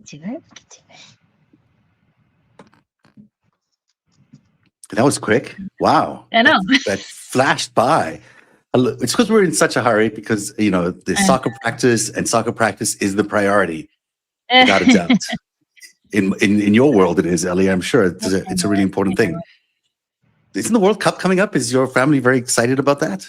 to it. That was quick. Wow. I know. That flashed by. It's because we're in such a hurry because, the soccer practice is the priority, without a doubt. In your world, it is, Ellie. I'm sure it's a really important thing. Isn't the World Cup coming up? Is your family very excited about that?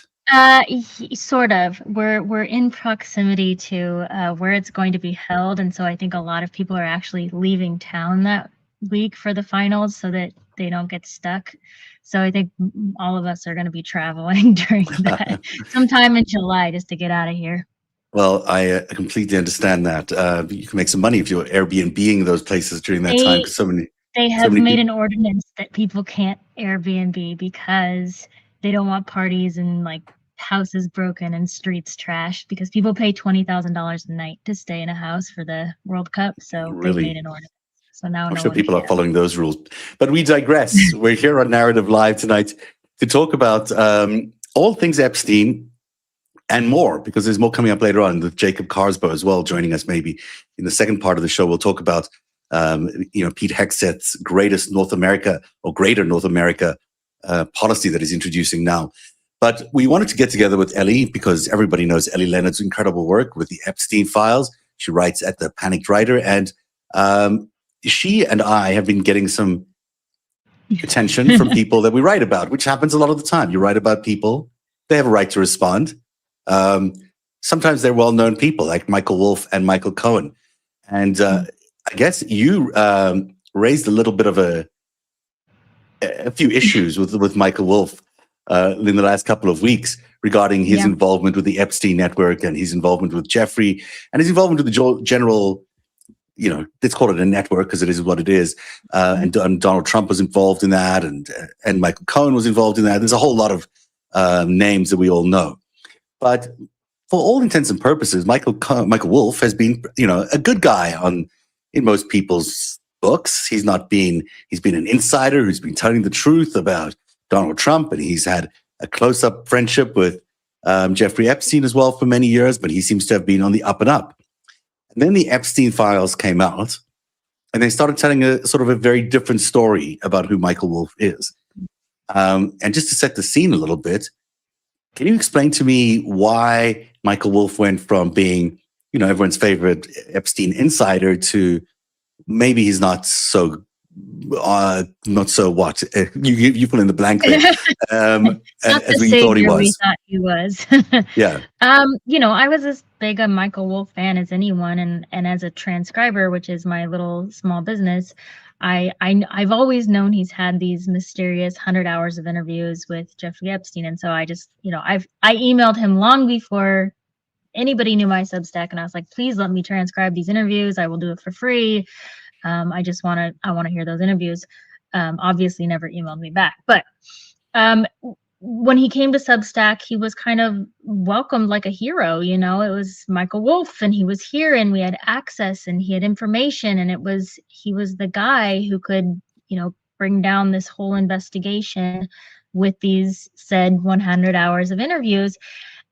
Sort of. We're in proximity to where it's going to be held, and so I think a lot of people are actually leaving town that week for the finals so that they don't get stuck. So I think all of us are going to be traveling during that sometime in July just to get out of here. Well, I completely understand that. You can make some money if you're Airbnb-ing those places during that time. Because they have made an ordinance that people can't Airbnb because they don't want parties and like houses broken and streets trashed, because people pay $20,000 a night to stay in a house for the World Cup. So really? They made an ordinance. So now I'm sure people are following those rules. But we digress. We're here on Narativ Live tonight to talk about all things Epstein and more, because there's more coming up later on with Jacob Carsbo as well joining us. Maybe in the second part of the show, we'll talk about Pete Hegseth's greater North America policy that he's introducing now. But we wanted to get together with Ellie because everybody knows Ellie Leonard's incredible work with the Epstein files. She writes at The Panicked Writer, and she and I have been getting some attention from people that we write about, which happens a lot of the time. You write about people, they have a right to respond. Sometimes they're well-known people like Michael Wolff and Michael Cohen. And I guess you raised a little bit of a few issues with Michael Wolff in the last couple of weeks regarding his involvement with the Epstein network and his involvement with Jeffrey and his involvement with the general, let's call it a network because it is what it is. And Donald Trump was involved in that, and Michael Cohen was involved in that. There's a whole lot of names that we all know. But for all intents and purposes, Michael Wolff has been, a good guy in most people's books. He's been an insider who's been telling the truth about Donald Trump, and he's had a close-up friendship with Jeffrey Epstein as well for many years, but he seems to have been on the up and up. And then the Epstein files came out, and they started telling a sort of a very different story about who Michael Wolff is. And just to set the scene a little bit, can you explain to me why Michael Wolff went from being, everyone's favorite Epstein insider to maybe he's not so what? You fill in the blank there. As we thought he was. We thought he was. Yeah. I was as big a Michael Wolff fan as anyone, and as a transcriber, which is my little small business, I've always known he's had these mysterious 100 hours of interviews with Jeffrey Epstein, and so I just, I emailed him long before anybody knew my Substack, and I was like, please let me transcribe these interviews. I will do it for free. I want to hear those interviews. Obviously never emailed me back, but when he came to Substack, he was kind of welcomed like a hero. It was Michael Wolff, and he was here, and we had access, and he had information, and he was the guy who could, bring down this whole investigation with these said 100 hours of interviews.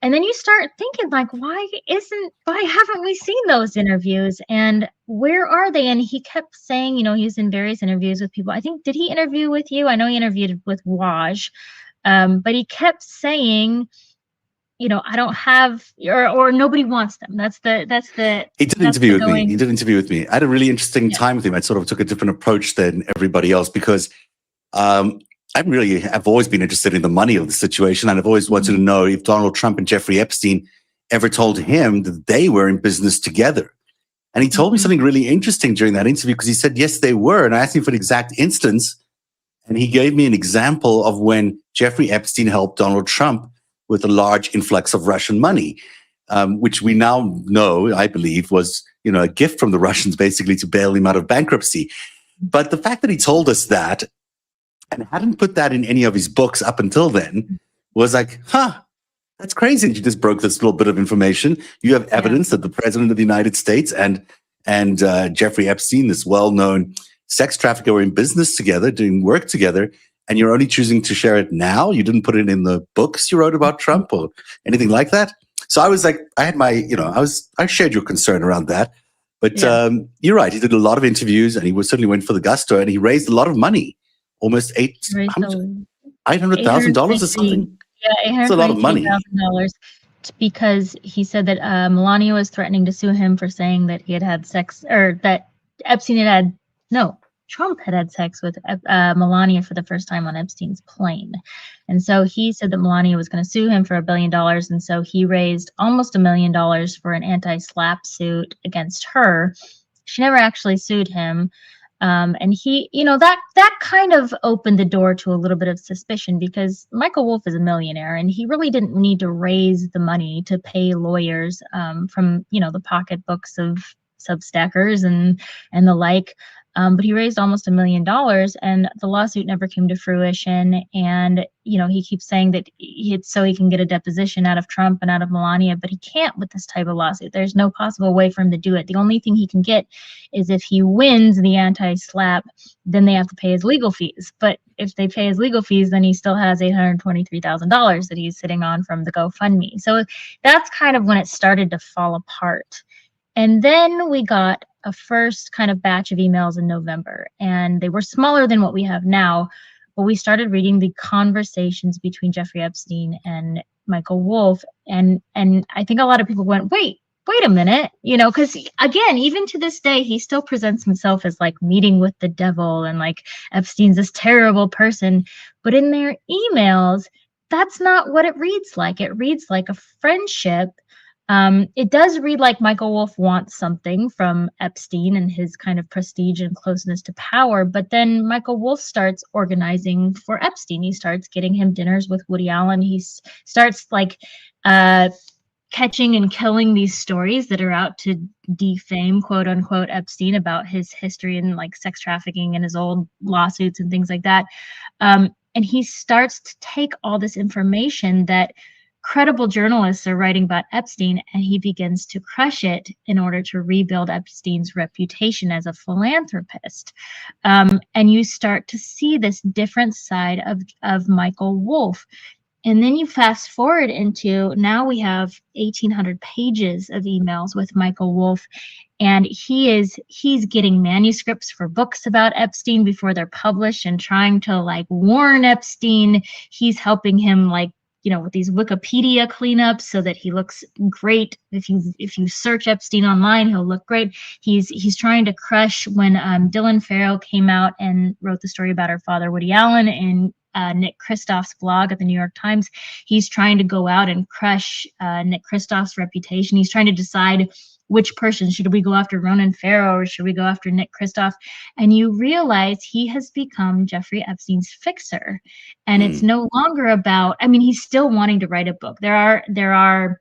And then you start thinking, like, why haven't we seen those interviews, and where are they? And he kept saying, he's in various interviews with people. I think, did he interview with you? I know he interviewed with Waj, but he kept saying, I don't have, or nobody wants them. He did interview with me. He did interview with me. I had a really interesting time with him. I sort of took a different approach than everybody else because I've always been interested in the money of the situation, and I've always wanted to know if Donald Trump and Jeffrey Epstein ever told him that they were in business together. And he told me something really interesting during that interview because he said, yes, they were. And I asked him for an exact instance. And he gave me an example of when Jeffrey Epstein helped Donald Trump with a large influx of Russian money, which we now know, I believe, was a gift from the Russians basically to bail him out of bankruptcy. But the fact that he told us that and hadn't put that in any of his books up until then was like, that's crazy. You just broke this little bit of information. You have evidence that the president of the United States and Jeffrey Epstein, this well-known sex trafficker, were in business together, doing work together, and you're only choosing to share it now. You didn't put it in the books you wrote about Trump or anything like that. So I was like, I had my, I shared your concern around that. But you're right. He did a lot of interviews, and he certainly went for the gusto, and he raised a lot of money, almost $800,000 or something. Yeah, It's a lot of money. $823,000 because he said that Melania was threatening to sue him for saying that he had sex, or that Epstein Trump had sex with Melania for the first time on Epstein's plane. And so he said that Melania was going to sue him for $1 billion. And so he raised almost $1 million for an anti-SLAPP suit against her. She never actually sued him. And he, that kind of opened the door to a little bit of suspicion, because Michael Wolff is a millionaire and he really didn't need to raise the money to pay lawyers from, the pocketbooks of Substackers and the like. But he raised almost $1 million, and the lawsuit never came to fruition. And, he keeps saying that it's so he can get a deposition out of Trump and out of Melania, but he can't with this type of lawsuit. There's no possible way for him to do it. The only thing he can get is if he wins the anti-SLAPP, then they have to pay his legal fees. But if they pay his legal fees, then he still has $823,000 that he's sitting on from the GoFundMe. So that's kind of when it started to fall apart. And then we got a first kind of batch of emails in November, and they were smaller than what we have now, but we started reading the conversations between Jeffrey Epstein and Michael Wolff. And I think a lot of people went, wait a minute, because again, even to this day, he still presents himself as like meeting with the devil and like Epstein's this terrible person. But in their emails, that's not what it reads like. It reads like a friendship. It does read like Michael Wolff wants something from Epstein and his kind of prestige and closeness to power, but then Michael Wolff starts organizing for Epstein. He starts getting him dinners with Woody Allen. He starts like catching and killing these stories that are out to defame, quote unquote, Epstein about his history and like sex trafficking and his old lawsuits and things like that. And he starts to take all this information that credible journalists are writing about Epstein, and he begins to crush it in order to rebuild Epstein's reputation as a philanthropist. And you start to see this different side of Michael Wolff. And then you fast forward into now we have 1,800 pages of emails with Michael Wolff, and he's getting manuscripts for books about Epstein before they're published and trying to like warn Epstein. He's helping him like, with these Wikipedia cleanups so that he looks great. If you search Epstein online, he'll look great. He's trying to crush when Dylan Farrow came out and wrote the story about her father, Woody Allen, in Nick Kristof's blog at the New York Times. He's trying to go out and crush Nick Kristof's reputation. He's trying to decide which person, should we go after Ronan Farrow or should we go after Nick Kristof? And you realize he has become Jeffrey Epstein's fixer. And it's no longer about, he's still wanting to write a book. There are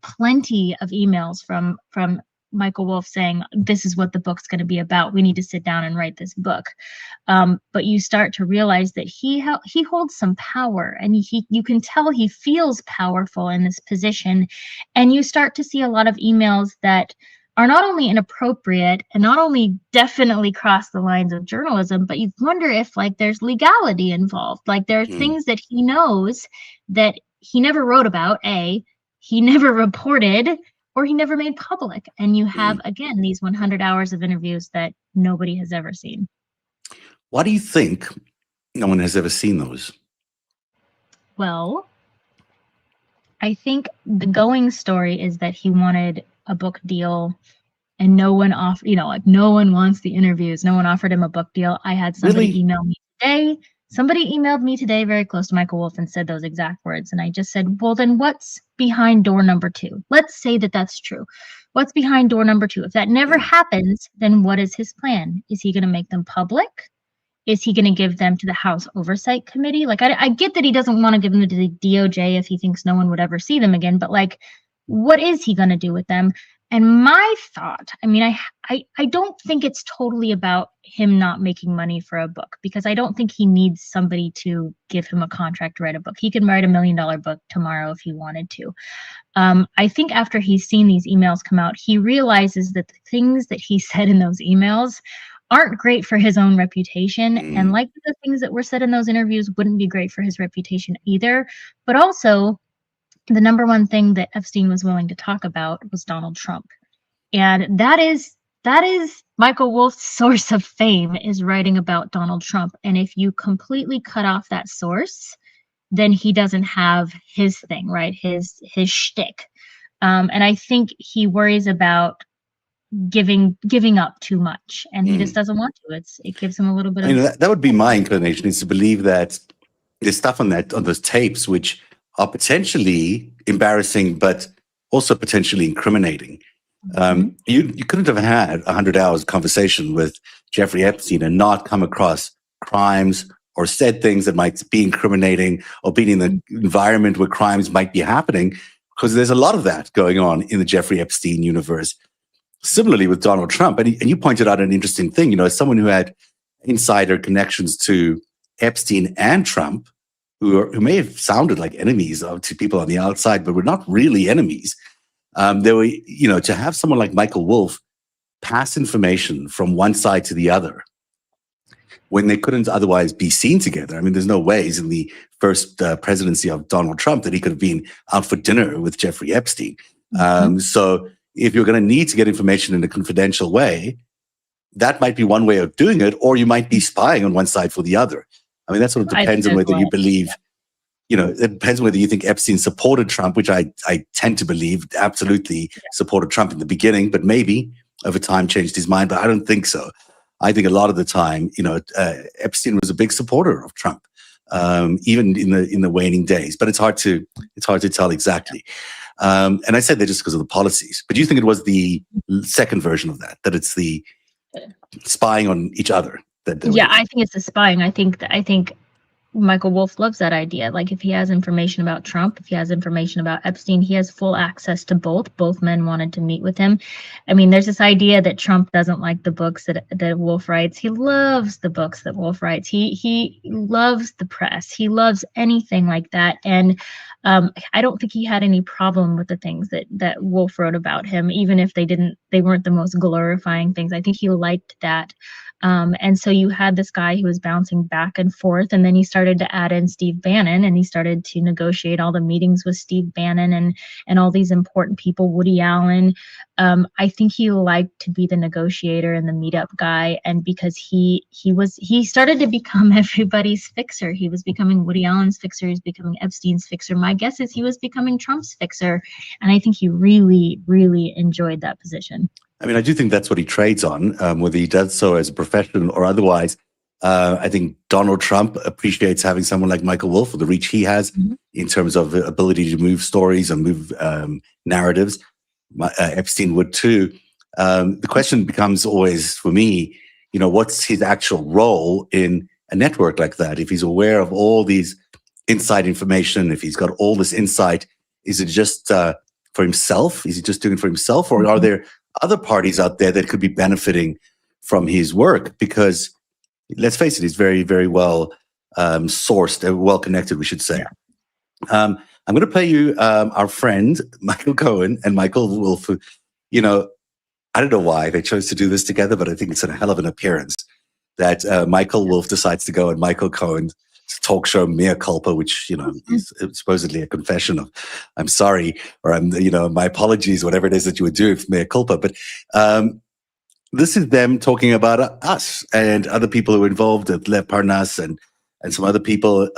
plenty of emails from Michael Wolff saying, this is what the book's going to be about. We need to sit down and write this book. But you start to realize that he holds some power, and you can tell he feels powerful in this position. And you start to see a lot of emails that are not only inappropriate and not only definitely cross the lines of journalism, but you wonder if like there's legality involved. Like there are things that he knows that he never wrote about, he never reported, or he never made public. And you have, again, these 100 hours of interviews that nobody has ever seen. Why do you think no one has ever seen those? Well, I think the going story is that he wanted a book deal and no one offered, no one wants the interviews. No one offered him a book deal. I had somebody email me today. Somebody emailed me today very close to Michael Wolff and said those exact words. And I just said, well, then what's behind door number 2? Let's say that that's true. What's behind door number 2? If that never happens, then what is his plan? Is he going to make them public? Is he going to give them to the House Oversight Committee? Like, I get that he doesn't want to give them to the DOJ if he thinks no one would ever see them again. But like, what is he going to do with them? And my thought, I don't think it's totally about him not making money for a book, because I don't think he needs somebody to give him a contract to write a book. He can write $1 million book tomorrow if he wanted to. I think after he's seen these emails come out, he realizes that the things that he said in those emails aren't great for his own reputation. And like the things that were said in those interviews wouldn't be great for his reputation either. But also, the number one thing that Epstein was willing to talk about was Donald Trump. And that is Michael Wolff's source of fame, is writing about Donald Trump. And if you completely cut off that source, then he doesn't have his thing, right? His shtick. And I think he worries about giving up too much, and he just doesn't want to. It gives him a little bit I mean, of. that would be my inclination, is to believe that there's stuff on those tapes which are potentially embarrassing, but also potentially incriminating. You couldn't have had 100 hours of conversation with Jeffrey Epstein and not come across crimes or said things that might be incriminating, or being in the environment where crimes might be happening, because there's a lot of that going on in the Jeffrey Epstein universe. Similarly with Donald Trump, and you pointed out an interesting thing, as someone who had insider connections to Epstein and Trump, who may have sounded like enemies to people on the outside, but were not really enemies. There were, to have someone like Michael Wolff pass information from one side to the other when they couldn't otherwise be seen together. I mean, there's no ways in the first presidency of Donald Trump that he could have been out for dinner with Jeffrey Epstein. So if you're going to need to get information in a confidential way, that might be one way of doing it, or you might be spying on one side for the other. I mean, that sort of depends on whether you believe, it depends on whether you think Epstein supported Trump, which I tend to believe absolutely supported Trump in the beginning, but maybe over time changed his mind. But I don't think so. I think a lot of the time, Epstein was a big supporter of Trump, even in the waning days. But it's hard to tell exactly. And I said that just because of the policies. But do you think it was the second version of that it's the spying on each other? I think it's the spying. I think Michael Wolff loves that idea. Like, if he has information about Trump, if he has information about Epstein, he has full access to both. Both men wanted to meet with him. I mean, there's this idea that Trump doesn't like the books that Wolff writes. He loves the books that Wolff writes. He loves the press. He loves anything like that. And I don't think he had any problem with the things that Wolff wrote about him, even if they weren't the most glorifying things. I think he liked that. And so you had this guy who was bouncing back and forth, and then he started to add in Steve Bannon, and he started to negotiate all the meetings with Steve Bannon and all these important people, Woody Allen. I think he liked to be the negotiator and the meetup guy, and because he started to become everybody's fixer. He was becoming Woody Allen's fixer. He's becoming Epstein's fixer. My guess is he was becoming Trump's fixer, and I think he really, really enjoyed that position. I mean, I do think that's what he trades on, whether he does so as a professional or otherwise. I think Donald Trump appreciates having someone like Michael Wolff, with the reach he has in terms of ability to move stories and move narratives. Epstein would too. The question becomes always, for me, what's his actual role in a network like that? If he's aware of all these inside information, if he's got all this insight, is it just for himself? Is he just doing it for himself? Or are there other parties out there that could be benefiting from his work? Because let's face it, he's very, very well sourced, well connected, we should say. I'm going to play you our friend Michael Cohen and Michael Wolff. I don't know why they chose to do this together, but I think it's a hell of an appearance that Michael Wolff decides to go on Michael Cohen's talk show Mea Culpa, which is supposedly a confession of I'm sorry, or I'm my apologies, whatever it is that you would do if Mea Culpa. But this is them talking about us and other people who are involved at Lev Parnas and some other people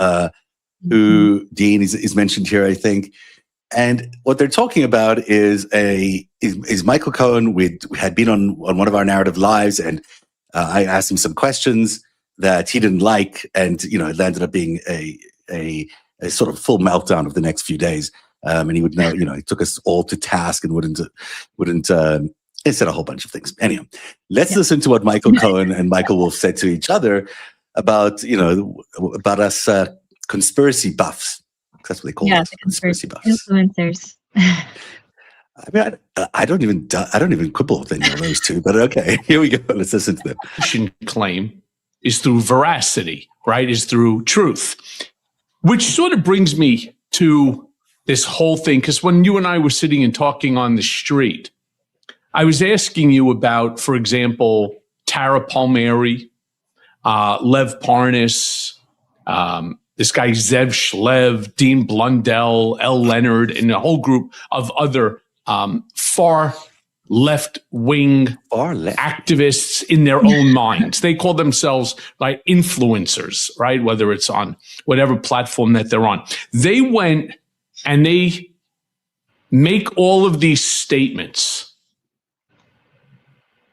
who Dean is mentioned here, I think. And what they're talking about is Michael Cohen. We had been on one of our narrative lives, and I asked him some questions that he didn't like, and it landed up being a sort of full meltdown of the next few days. And he would know, he took us all to task and wouldn't. He said a whole bunch of things. Anyway, let's listen to what Michael Cohen and Michael Wolff said to each other about us conspiracy buffs. That's what they call us, conspiracy buffs. Influencers. I mean, I don't even quibble with any of those two, but okay, here we go. Let's listen to them. Claim is through veracity, right? Is through truth, which sort of brings me to this whole thing. Because when you and I were sitting and talking on the street, I was asking you about, for example, Tara Palmieri, Lev Parnas, this guy Zev Shlev, Dean Blundell, L. Leonard, and a whole group of other far left-wing activists in their own minds. They call themselves like influencers, right? Whether it's on whatever platform that they're on. They went and they make all of these statements.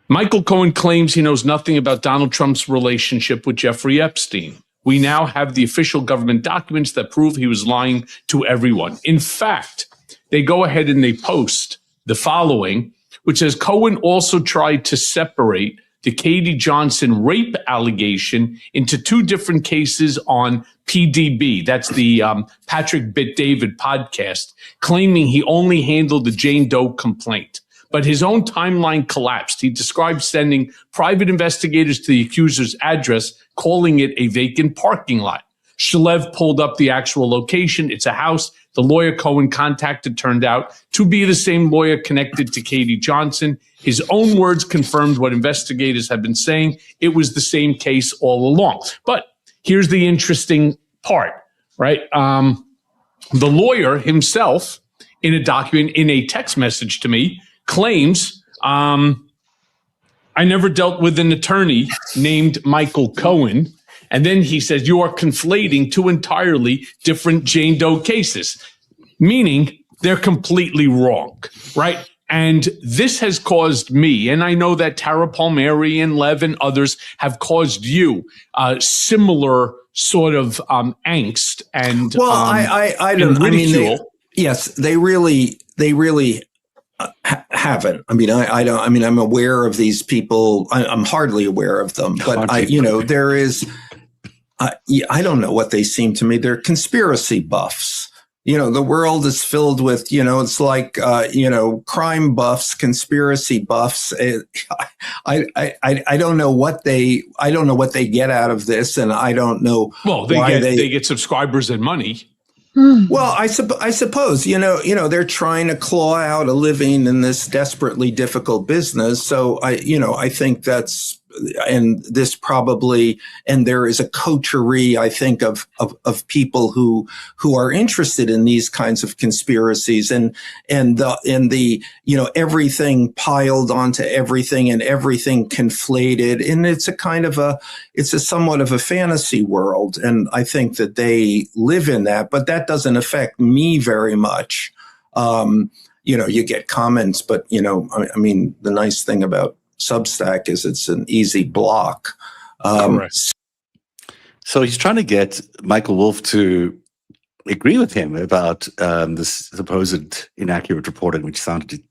Michael Cohen claims he knows nothing about Donald Trump's relationship with Jeffrey Epstein. We now have the official government documents that prove he was lying to everyone. In fact, they go ahead and they post the following, which says Cohen also tried to separate the Katie Johnson rape allegation into two different cases on PDB. That's the Patrick Bet David podcast, claiming he only handled the Jane Doe complaint. But his own timeline collapsed. He described sending private investigators to the accuser's address, calling it a vacant parking lot. Shalev pulled up the actual location. It's a house. The lawyer Cohen contacted turned out to be the same lawyer connected to Katie Johnson. His own words confirmed what investigators had been saying. It was the same case all along. But here's the interesting part, right? The lawyer himself, in a document, in a text message to me, claims, I never dealt with an attorney named Michael Cohen. And then he says, you are conflating two entirely different Jane Doe cases, meaning they're completely wrong, right? And this has caused me, and I know that Tara Palmieri and Lev and others have caused you similar sort of angst and I don't. I mean, yes, they really haven't. I mean, I don't. I mean, I'm aware of these people. I'm hardly aware of them, but there is. I don't know what they seem to me. They're conspiracy buffs. The world is filled with, it's like, crime buffs, conspiracy buffs. I don't know what they get out of this. And I don't know. Well, they get subscribers and money. Well, I suppose, they're trying to claw out a living in this desperately difficult business. So I think that's, and this probably, and there is a coterie, I think, of people who are interested in these kinds of conspiracies and everything piled onto everything and everything conflated. And it's a somewhat of a fantasy world. And I think that they live in that, but that doesn't affect me very much. You get comments, but, I mean, the nice thing about Substack is it's an easy block. Correct. So he's trying to get Michael Wolff to agree with him about this supposed inaccurate reporting, which sounded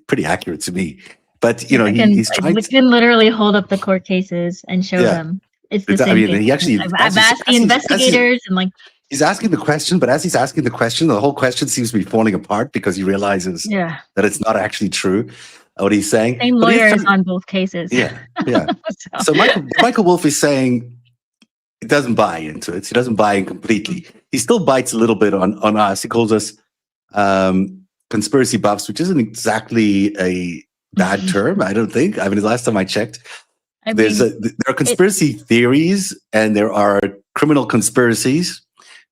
pretty accurate to me. But he's trying. We can literally hold up the court cases and show them. It's the same thing. He actually, I've asked the investigators and he's asking the question, but as he's asking the question, the whole question seems to be falling apart because he realizes that it's not actually true. What he's saying. Same lawyers on both cases. Yeah. So Michael Wolff is saying he doesn't buy into it. He doesn't buy in completely. He still bites a little bit on us. He calls us conspiracy buffs, which isn't exactly a bad term, I don't think. I mean, the last time I checked, there are conspiracy theories and there are criminal conspiracies.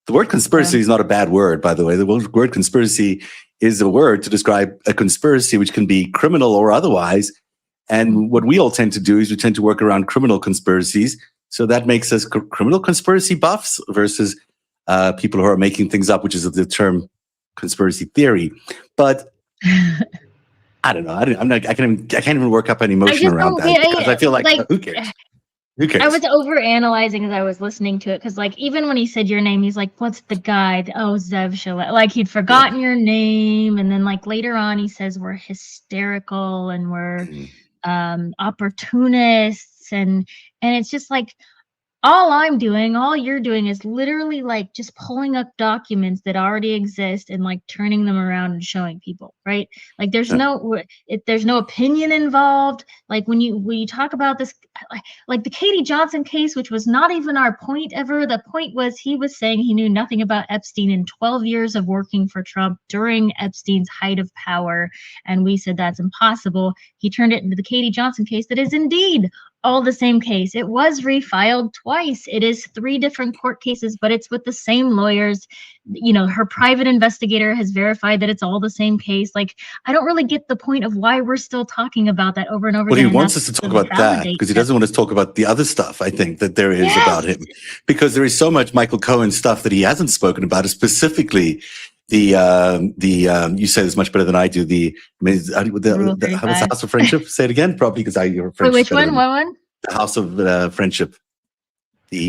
The word conspiracy is not a bad word, by the way. The word conspiracy is a word to describe a conspiracy, which can be criminal or otherwise. And what we all tend to do is we tend to work around criminal conspiracies. So that makes us criminal conspiracy buffs versus people who are making things up, which is the term conspiracy theory. But I don't know. I can't even work up any emotion around that because I feel like who cares? Who cares? I was overanalyzing as I was listening to it because, even when he said your name, he's like, "What's the guy?" Oh, Zev Shalev. Like he'd forgotten your name, and then later on, he says we're hysterical and we're opportunists, and it's just all you're doing is literally just pulling up documents that already exist and turning them around and showing people, right? There's no opinion involved. When you talk about this, the Katie Johnson case, which was not even our point ever. The point was he was saying he knew nothing about Epstein in 12 years of working for Trump during Epstein's height of power. And we said that's impossible. He turned it into the Katie Johnson case that is indeed all the same case. It was refiled twice. It is 3 different court cases, but it's with the same lawyers. You know, her private investigator has verified that it's all the same case. Like, I don't really get the point of why we're still talking about that over and over Well, he again. wants us to talk about that because he doesn't want us to talk about the other stuff, I think, that there is about him. Because there is so much Michael Cohen stuff that he hasn't spoken about, specifically you say this much better than I do. What's the House of Friendship? Say it again, probably because you're French. Which one? What one? The House of Friendship. The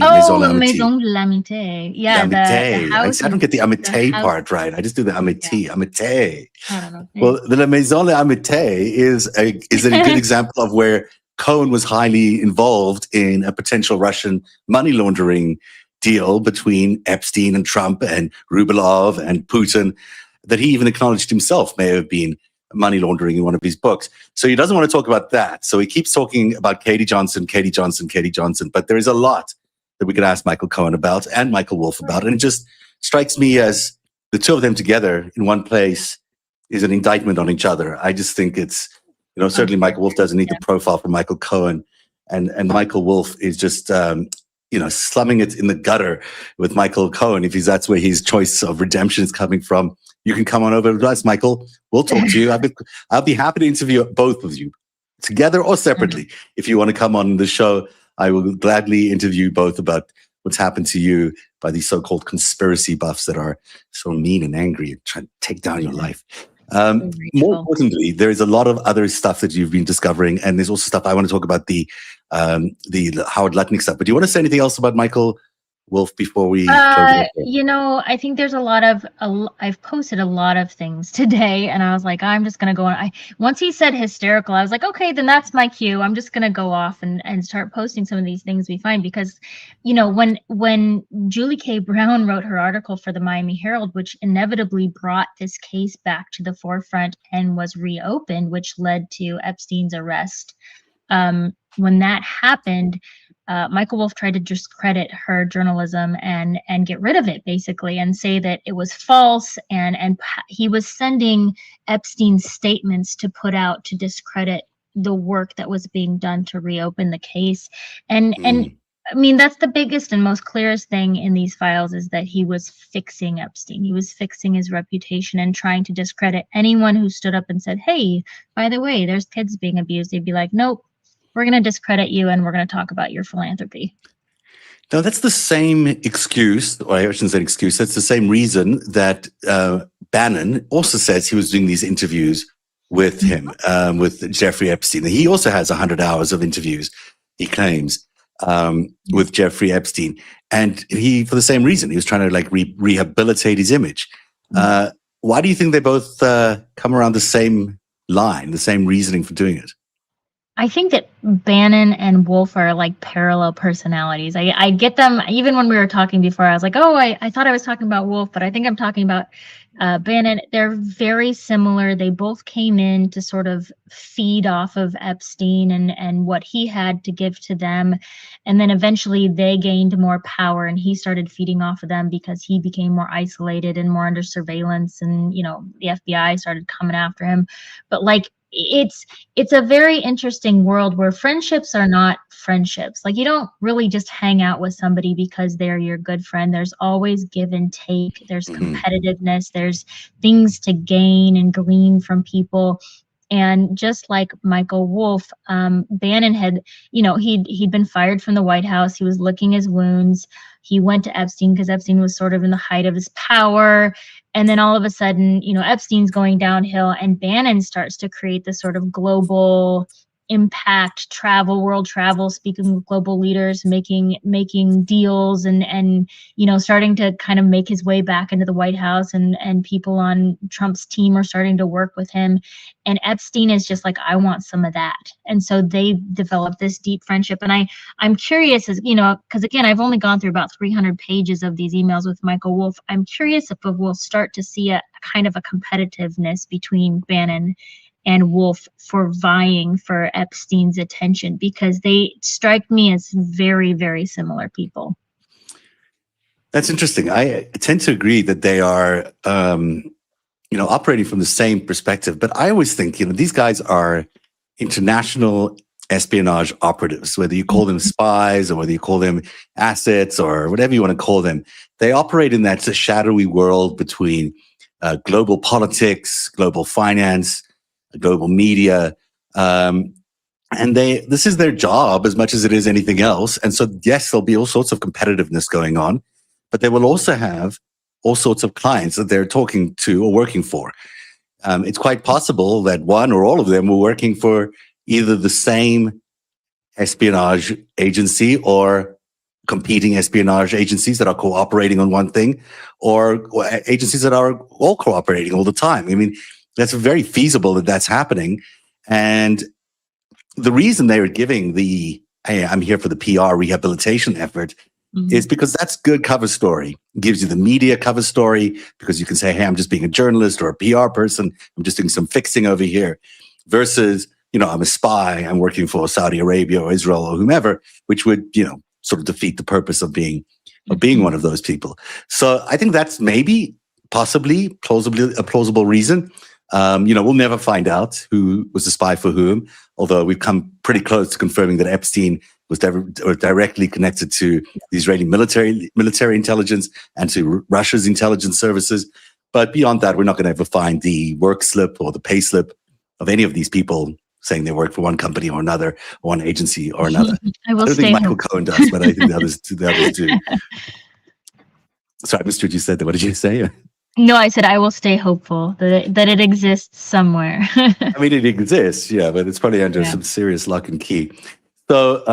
Maison de l'Amitié. Yeah, the House. I don't get the Amitié part right. I just do the Amitié. Yeah. Amitié. I don't know. Well, the Maison de l'Amitié is a good example of where Cohen was highly involved in a potential Russian money laundering deal between Epstein and Trump and Rubelov and Putin that he even acknowledged himself may have been money laundering in one of his books. So he doesn't want to talk about that. So he keeps talking about Katie Johnson. But there is a lot that we could ask Michael Cohen about and Michael Wolff about. And it just strikes me as the two of them together in one place is an indictment on each other. I just think it's, certainly Michael Wolff doesn't need the profile for Michael Cohen. And Michael Wolff is just, slumming it in the gutter with Michael Cohen. If that's where his choice of redemption is coming from, you can come on over to us, Michael. We'll talk to you. I'll be happy to interview both of you, together or separately. If you want to come on the show, I will gladly interview both about what's happened to you by these so-called conspiracy buffs that are so mean and angry and trying to take down your life. More importantly, there is a lot of other stuff that you've been discovering, and there's also stuff I want to talk about the Howard Lutnick stuff. But do you want to say anything else about Michael Wolff before we close I think there's I've posted a lot of things today, and I was like, I'm just gonna go on. Once he said hysterical, I was like, okay, then that's my cue. I'm just gonna go off and start posting some of these things we find, because when Julie K. Brown wrote her article for the Miami Herald, which inevitably brought this case back to the forefront and was reopened, which led to Epstein's arrest. When that happened, Michael Wolff tried to discredit her journalism and get rid of it, basically, and say that it was false, and he was sending Epstein's statements to put out to discredit the work that was being done to reopen the case. And I mean, that's the biggest and most clearest thing in these files, is that he was fixing Epstein. He was fixing his reputation and trying to discredit anyone who stood up and said, hey, by the way, there's kids being abused. They'd be like, nope, we're going to discredit you and we're going to talk about your philanthropy. No, that's the same excuse, or I shouldn't say excuse, that's the same reason that Bannon also says he was doing these interviews with him, with Jeffrey Epstein. He also has 100 hours of interviews, he claims, with Jeffrey Epstein. And he, for the same reason, he was trying to rehabilitate his image. Why do you think they both come around the same line, the same reasoning for doing it? I think that Bannon and Wolff are like parallel personalities. I get them. Even when we were talking before, I was like, oh, I thought I was talking about Wolff, but I think I'm talking about Bannon. They're very similar. They both came in to sort of feed off of Epstein and what he had to give to them. And then eventually they gained more power, and he started feeding off of them because he became more isolated and more under surveillance. And, the FBI started coming after him. But it's a very interesting world where friendships are not friendships. Like, you don't really just hang out with somebody because they're your good friend. There's always give and take. There's competitiveness. There's things to gain and glean from people. And just like Michael Wolff, Bannon had, he'd been fired from the White House. He was licking his wounds. He went to Epstein because Epstein was sort of in the height of his power. And then all of a sudden, Epstein's going downhill, and Bannon starts to create this sort of global impact, world travel, speaking with global leaders, making deals and starting to kind of make his way back into the White House, and people on Trump's team are starting to work with him. And Epstein is just like, I want some of that. And so they developed this deep friendship. And I'm curious, because again, I've only gone through about 300 pages of these emails with Michael Wolff. I'm curious if we'll start to see a kind of a competitiveness between Bannon and Wolff for vying for Epstein's attention, because they strike me as very, very similar people. That's interesting. I tend to agree that they are, operating from the same perspective. But I always think, these guys are international espionage operatives, whether you call them spies or whether you call them assets or whatever you want to call them. They operate in that shadowy world between global politics, global finance, global media. And this is their job as much as it is anything else. And so, yes, there'll be all sorts of competitiveness going on, but they will also have all sorts of clients that they're talking to or working for. It's quite possible that one or all of them were working for either the same espionage agency or competing espionage agencies that are cooperating on one thing, or agencies that are all cooperating all the time. I mean, that's very feasible that that's happening. And the reason they are giving the, hey, I'm here for the PR rehabilitation effort is because that's good cover story. It gives you the media cover story because you can say, hey, I'm just being a journalist or a PR person. I'm just doing some fixing over here versus, I'm a spy. I'm working for Saudi Arabia or Israel or whomever, which would, sort of defeat the purpose of being one of those people. So I think that's maybe possibly a plausible reason. We'll never find out who was the spy for whom, although we've come pretty close to confirming that Epstein was directly connected to the Israeli military intelligence and to Russia's intelligence services. But beyond that, we're not going to ever find the work slip or the pay slip of any of these people saying they work for one company or another, one agency or another. I don't think Michael Cohen does, but I think the others do. Sorry, Mr. You said that. What did you say? No, I said I will stay hopeful that it exists somewhere. I mean, it exists, yeah, but it's probably under some serious lock and key. So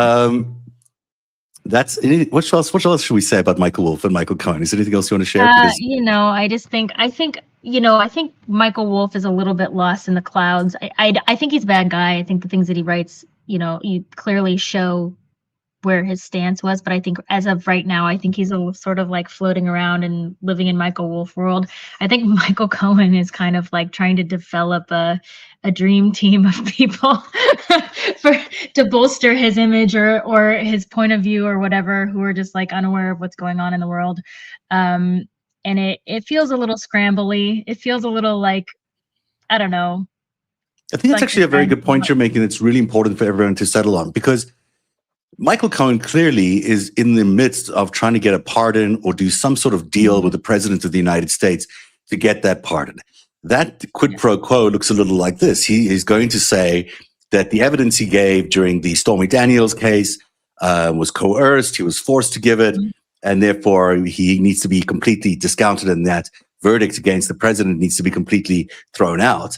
that's what else should we say about Michael Wolff and Michael Cohen? Is there anything else you want to share? I think Michael Wolff is a little bit lost in the clouds. I think he's a bad guy. I think the things that he writes, you clearly show where his stance was, but I think as of right now, I think he's sort of like floating around and living in Michael Wolff world. I think Michael Cohen is kind of like trying to develop a dream team of people to bolster his image or his point of view or whatever, who are just like unaware of what's going on in the world. And it feels a little scrambly. It feels a little like, I don't know. I think that's actually a very good point you're making. It's really important for everyone to settle on, because Michael Cohen clearly is in the midst of trying to get a pardon or do some sort of deal with the president of the United States to get that pardon. That quid pro quo looks a little like this. He is going to say that the evidence he gave during the Stormy Daniels case was coerced. He was forced to give it, and therefore he needs to be completely discounted, and that verdict against the president needs to be completely thrown out.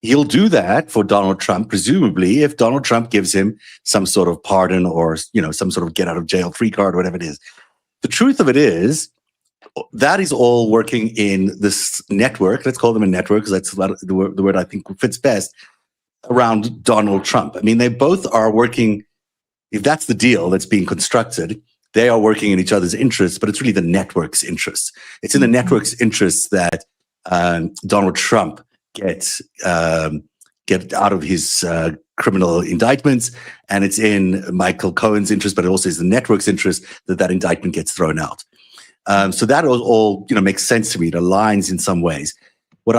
He'll do that for Donald Trump, presumably, if Donald Trump gives him some sort of pardon or, some sort of get out of jail free card, whatever it is. The truth of it is that is all working in this network. Let's call them a network, because that's the word I think fits best, around Donald Trump. I mean, they both are working. If that's the deal that's being constructed, they are working in each other's interests, but it's really the network's interests. It's in the network's interests that Donald Trump get out of his criminal indictments, and it's in Michael Cohen's interest, but it also is the network's interest that indictment gets thrown out. So that all makes sense to me. It aligns in some ways. So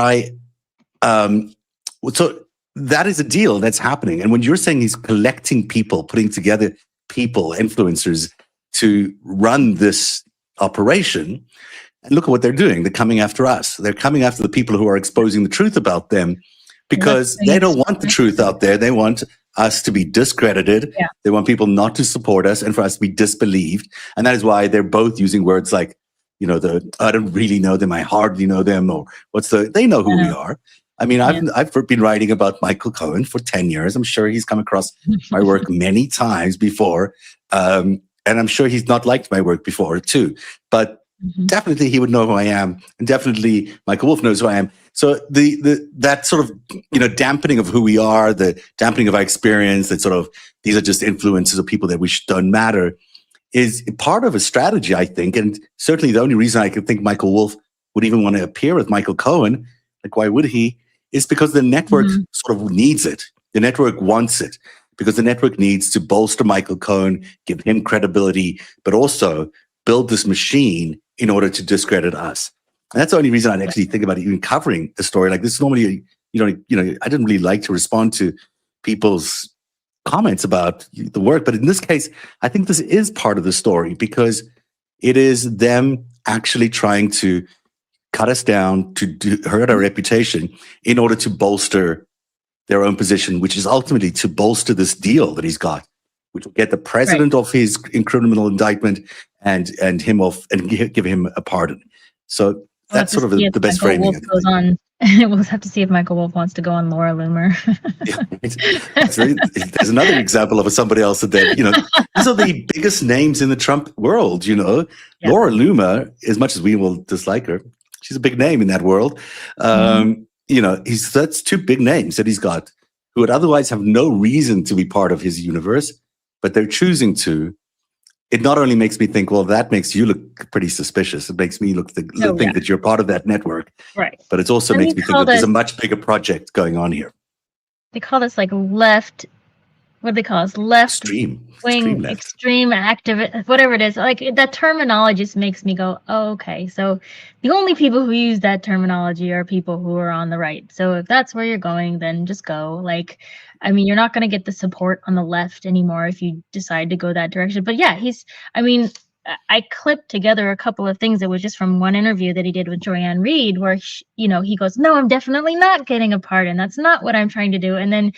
that is a deal that's happening. And when you're saying he's collecting people, putting together people, influencers to run this operation, and look at what they're doing. They're coming after us. They're coming after the people who are exposing the truth about them, because they don't want the truth out there. They want us to be discredited. Yeah. They want people not to support us and for us to be disbelieved. And that is why they're both using words like, I don't really know them, I hardly know them, or they know who we are. I mean, I've been writing about Michael Cohen for 10 years. I'm sure he's come across my work many times before. And I'm sure he's not liked my work before too. But definitely he would know who I am, and definitely Michael Wolff knows who I am. So that sort of dampening of who we are, the dampening of our experience, that sort of these are just influences of people that don't matter, is part of a strategy, I think. And certainly the only reason I could think Michael Wolff would even want to appear with Michael Cohen, like why would he, is because the network sort of needs it. The network wants it, because the network needs to bolster Michael Cohen, give him credibility, but also build this machine in order to discredit us. And that's the only reason I'd actually think about even covering a story like this. Normally, I didn't really like to respond to people's comments about the work. But in this case, I think this is part of the story because it is them actually trying to cut us down, to hurt our reputation in order to bolster their own position, which is ultimately to bolster this deal that he's got, which will get the president off his criminal indictment and him off and give him a pardon. So that's sort of the best framing. Goes on. We'll have to see if Michael Wolff wants to go on Laura Loomer. There's another example of somebody else that these are the biggest names in the Trump world. Laura Loomer, as much as we will dislike her, she's a big name in that world. That's two big names that he's got who would otherwise have no reason to be part of his universe, but they're choosing to. It not only makes me think, well, that makes you look pretty suspicious. It makes me think that you're part of that network. Right. But it also makes me think that there's a much bigger project going on here. They call this like left. What do they call us? Left wing, extreme activist, whatever it is. Like that terminology just makes me go, oh, okay. So the only people who use that terminology are people who are on the right. So if that's where you're going, then just go. You're not going to get the support on the left anymore if you decide to go that direction. But yeah, I clipped together a couple of things that was just from one interview that he did with Joyanne Reid, where he goes, "No, I'm definitely not getting a pardon. That's not what I'm trying to do." And then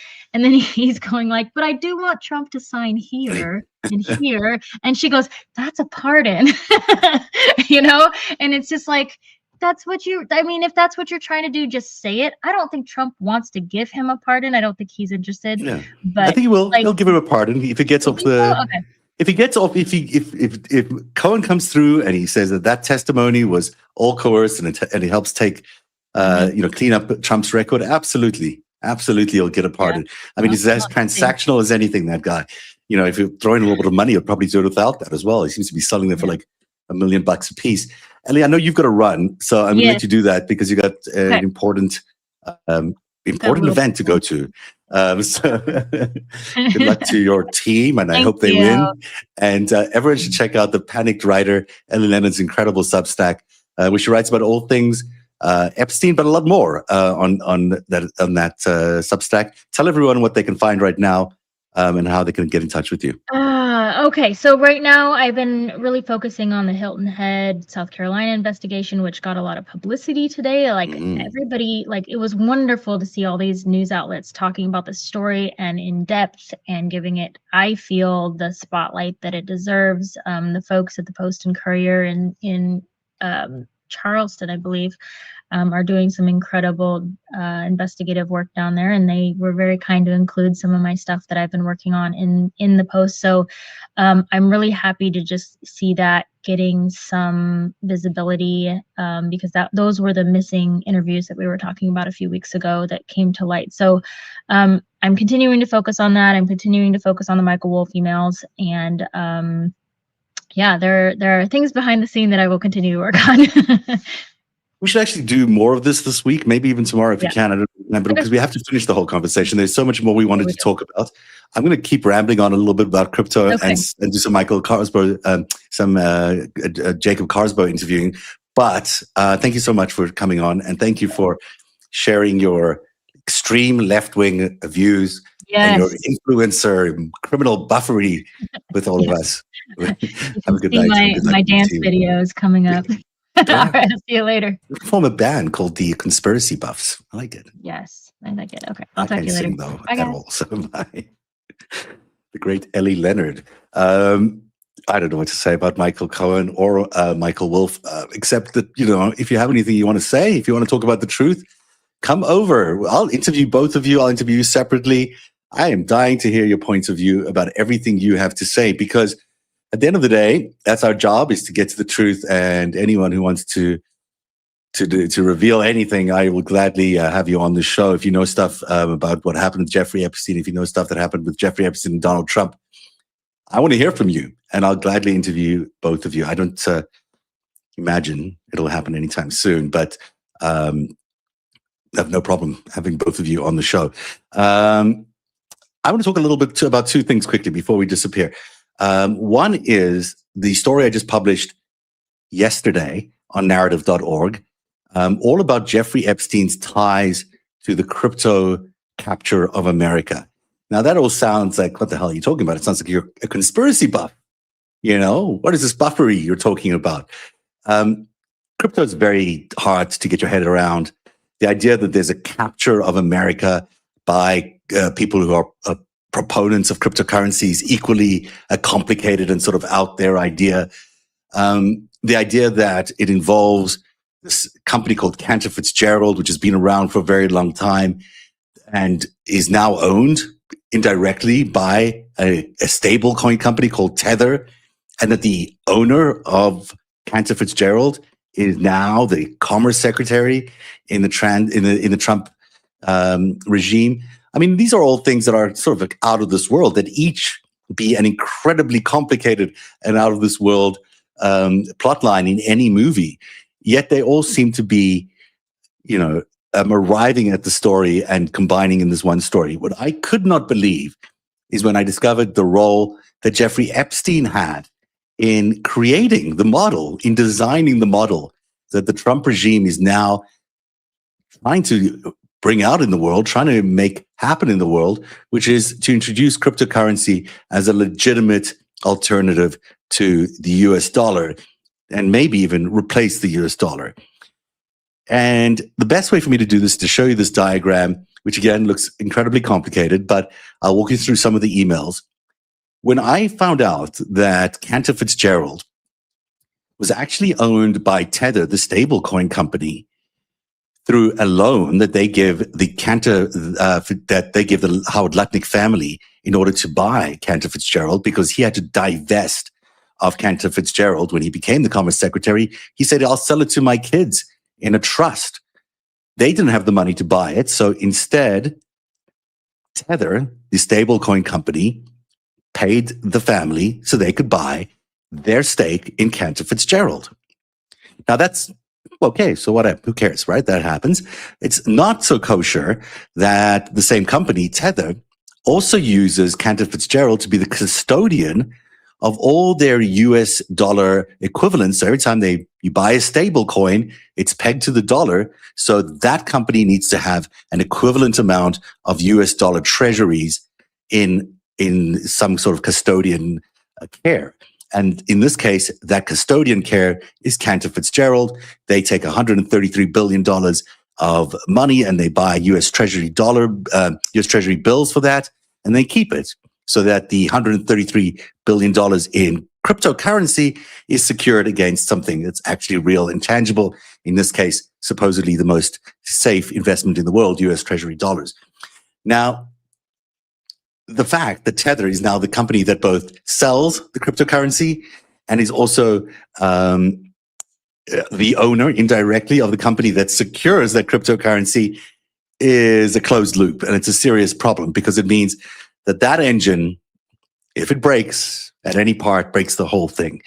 he's going like, "But I do want Trump to sign here and here." And she goes, "That's a pardon," And it's just like, that's what if that's what you're trying to do, just say it. I don't think Trump wants to give him a pardon. I don't think he's interested. Yeah. But I think he will. He'll give him a pardon if he gets off the. Okay. If he gets off, if Cohen comes through and he says that testimony was all coerced and it helps take, clean up Trump's record, absolutely he'll get a pardon. Yeah. He's as transactional as anything, that guy. If you're throwing a little bit of money, he'll probably do it without that as well. He seems to be selling them for like $1 million a piece. Ellie, I know you've got to run, so I'm going to let you do that because you got an important event to go to. So good luck to your team, and I hope they win. And everyone should check out the Panicked Writer, Ellie Leonard's incredible Substack, where she writes about all things Epstein, but a lot more on that Substack. Tell everyone what they can find right now and how they can get in touch with you. Okay, so right now I've been really focusing on the Hilton Head, South Carolina investigation, which got a lot of publicity today. Everybody, it was wonderful to see all these news outlets talking about the story and in depth and giving it, I feel, the spotlight that it deserves. The folks at the Post and Courier in Charleston, I believe, are doing some incredible investigative work down there, and they were very kind to include some of my stuff that I've been working on in the Post. So I'm really happy to just see that getting some visibility because those were the missing interviews that we were talking about a few weeks ago that came to light. So I'm continuing to focus on that. I'm continuing to focus on the Michael Wolff emails, and there are things behind the scene that I will continue to work on. We should actually do more of this week, maybe even tomorrow if you can. I don't remember, because we have to finish the whole conversation. There's so much more we wanted to talk about. I'm going to keep rambling on a little bit about crypto and do some Michael Carsbo, Jacob Carsbo interviewing. But thank you so much for coming on, and thank you for sharing your extreme left-wing views and your influencer criminal buffery with all of us. Have a good night. My dance videos coming up. All right, I'll see you later. You form a band called the Conspiracy Buffs. I like it. Yes, I like it. Okay, I'll talk to you later. I can't sing, though, at all. So the great Ellie Leonard. I don't know what to say about Michael Cohen or Michael Wolff, except that, if you have anything you want to say, if you want to talk about the truth, come over. I'll interview both of you. I'll interview you separately. I am dying to hear your points of view about everything you have to say, because at the end of the day, that's our job, is to get to the truth. And anyone who wants to reveal anything, I will gladly have you on the show. If you know stuff about what happened with Jeffrey Epstein, if you know stuff that happened with Jeffrey Epstein and Donald Trump, I want to hear from you, and I'll gladly interview both of you. I don't imagine it'll happen anytime soon, but I have no problem having both of you on the show. I want to talk a little bit about two things quickly before we disappear. One is the story I just published yesterday on Narativ.org, all about Jeffrey Epstein's ties to the crypto capture of America. Now that all sounds like, what the hell are you talking about? It sounds like you're a conspiracy buff. What is this buffery you're talking about? Crypto is very hard to get your head around. The idea that there's a capture of America by people who are proponents of cryptocurrencies, equally a complicated and sort of out there idea. The idea that it involves this company called Cantor Fitzgerald, which has been around for a very long time and is now owned indirectly by a stable coin company called Tether, and that the owner of Cantor Fitzgerald is now the Commerce Secretary in the Trump regime. I mean, these are all things that are sort of like out of this world, that each be an incredibly complicated and out of this world plot line in any movie. Yet they all seem to be, arriving at the story and combining in this one story. What I could not believe is when I discovered the role that Jeffrey Epstein had in creating the model, in designing the model that the Trump regime is now trying to bring out in the world, trying to make happen in the world, which is to introduce cryptocurrency as a legitimate alternative to the US dollar and maybe even replace the US dollar. And the best way for me to do this is to show you this diagram, which again looks incredibly complicated, but I'll walk you through some of the emails. When I found out that Cantor Fitzgerald was actually owned by Tether, the stablecoin company, through a loan that they give the the Howard Lutnick family in order to buy Cantor Fitzgerald, because he had to divest of Cantor Fitzgerald when he became the Commerce Secretary. He said, I'll sell it to my kids in a trust. They didn't have the money to buy it. So instead, Tether, the stablecoin company, paid the family so they could buy their stake in Cantor Fitzgerald. Now that's okay. So who cares, right? That happens. It's not so kosher that the same company, Tether, also uses Cantor Fitzgerald to be the custodian of all their US dollar equivalents. So every time you buy a stable coin, it's pegged to the dollar. So that company needs to have an equivalent amount of US dollar treasuries in some sort of custodian care. And in this case, that custodian care is Cantor Fitzgerald. They take $133 billion of money and they buy US Treasury bills for that, and they keep it so that the $133 billion in cryptocurrency is secured against something that's actually real and tangible. In this case, supposedly the most safe investment in the world, US Treasury dollars. Now, the fact that Tether is now the company that both sells the cryptocurrency and is also the owner indirectly of the company that secures that cryptocurrency is a closed loop. And it's a serious problem because it means that engine, if it breaks at any part, breaks the whole thing.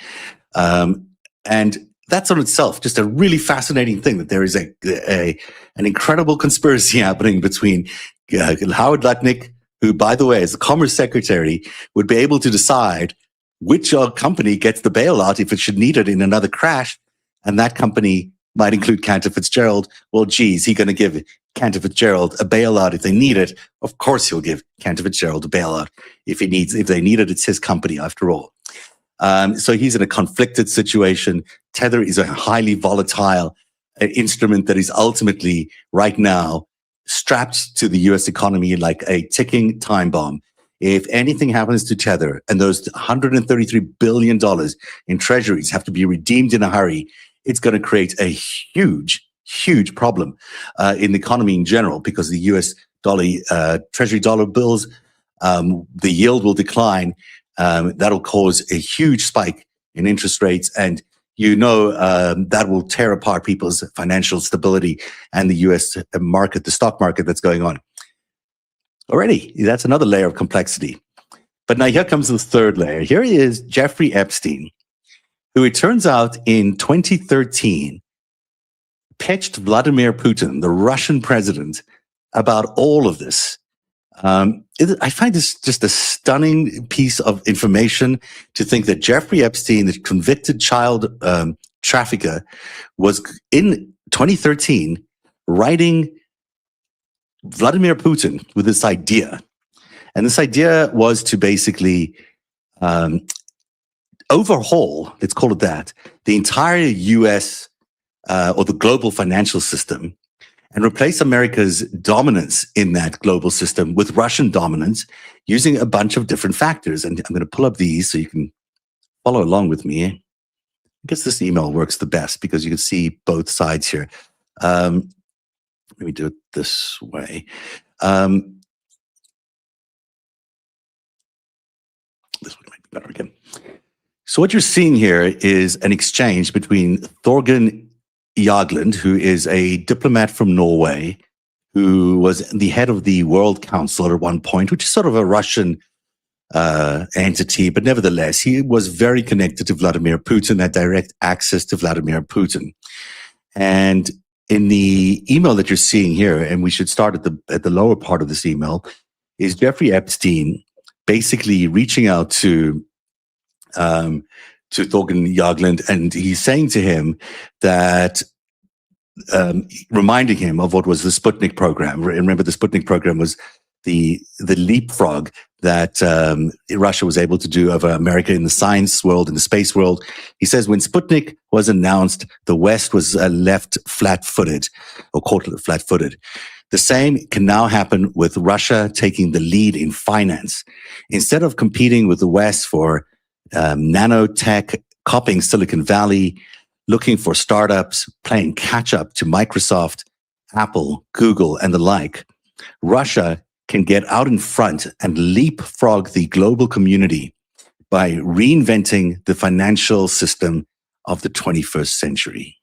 And that's on itself just a really fascinating thing, that there is an incredible conspiracy happening between Howard Lutnick, who, by the way, as the Commerce Secretary, would be able to decide which company gets the bailout if it should need it in another crash. And that company might include Cantor Fitzgerald. Well, geez, he's going to give Cantor Fitzgerald a bailout if they need it. Of course, he'll give Cantor Fitzgerald a bailout if they need it. It's his company after all. So he's in a conflicted situation. Tether is a highly volatile instrument that is ultimately right now strapped to the US economy like a ticking time bomb. If anything happens to Tether and those $133 billion in treasuries have to be redeemed in a hurry, it's going to create a huge, huge problem in the economy in general, because the US treasury dollar bills, the yield will decline. That'll cause a huge spike in interest rates, and that will tear apart people's financial stability and the US market, the stock market that's going on. Already, that's another layer of complexity. But now here comes the third layer. Here is Jeffrey Epstein, who it turns out in 2013 pitched Vladimir Putin, the Russian president, about all of this. I find this just a stunning piece of information, to think that Jeffrey Epstein, the convicted child trafficker, was in 2013 writing Vladimir Putin with this idea. And this idea was to basically overhaul, let's call it that, the entire US or the global financial system and replace America's dominance in that global system with Russian dominance using a bunch of different factors. And I'm going to pull up these so you can follow along with me. I guess this email works the best because you can see both sides here. Let me do it this way. This one might be better again. So what you're seeing here is an exchange between Thorgen Jagland, who is a diplomat from Norway, who was the head of the World Council at one point, which is sort of a Russian entity, but nevertheless, he was very connected to Vladimir Putin, had direct access to Vladimir Putin. And in the email that you're seeing here, and we should start at the lower part of this email, is Jeffrey Epstein basically reaching out to Thorgen Jagland, and he's saying to him that, reminding him of what was the Sputnik program. Remember, the Sputnik program was the leapfrog that Russia was able to do over America in the science world, in the space world. He says when Sputnik was announced, the West was left flat-footed, or caught flat-footed. The same can now happen with Russia taking the lead in finance. Instead of competing with the West for nanotech, copying Silicon Valley, looking for startups, playing catch-up to Microsoft, Apple, Google, and the like, Russia can get out in front and leapfrog the global community by reinventing the financial system of the 21st century.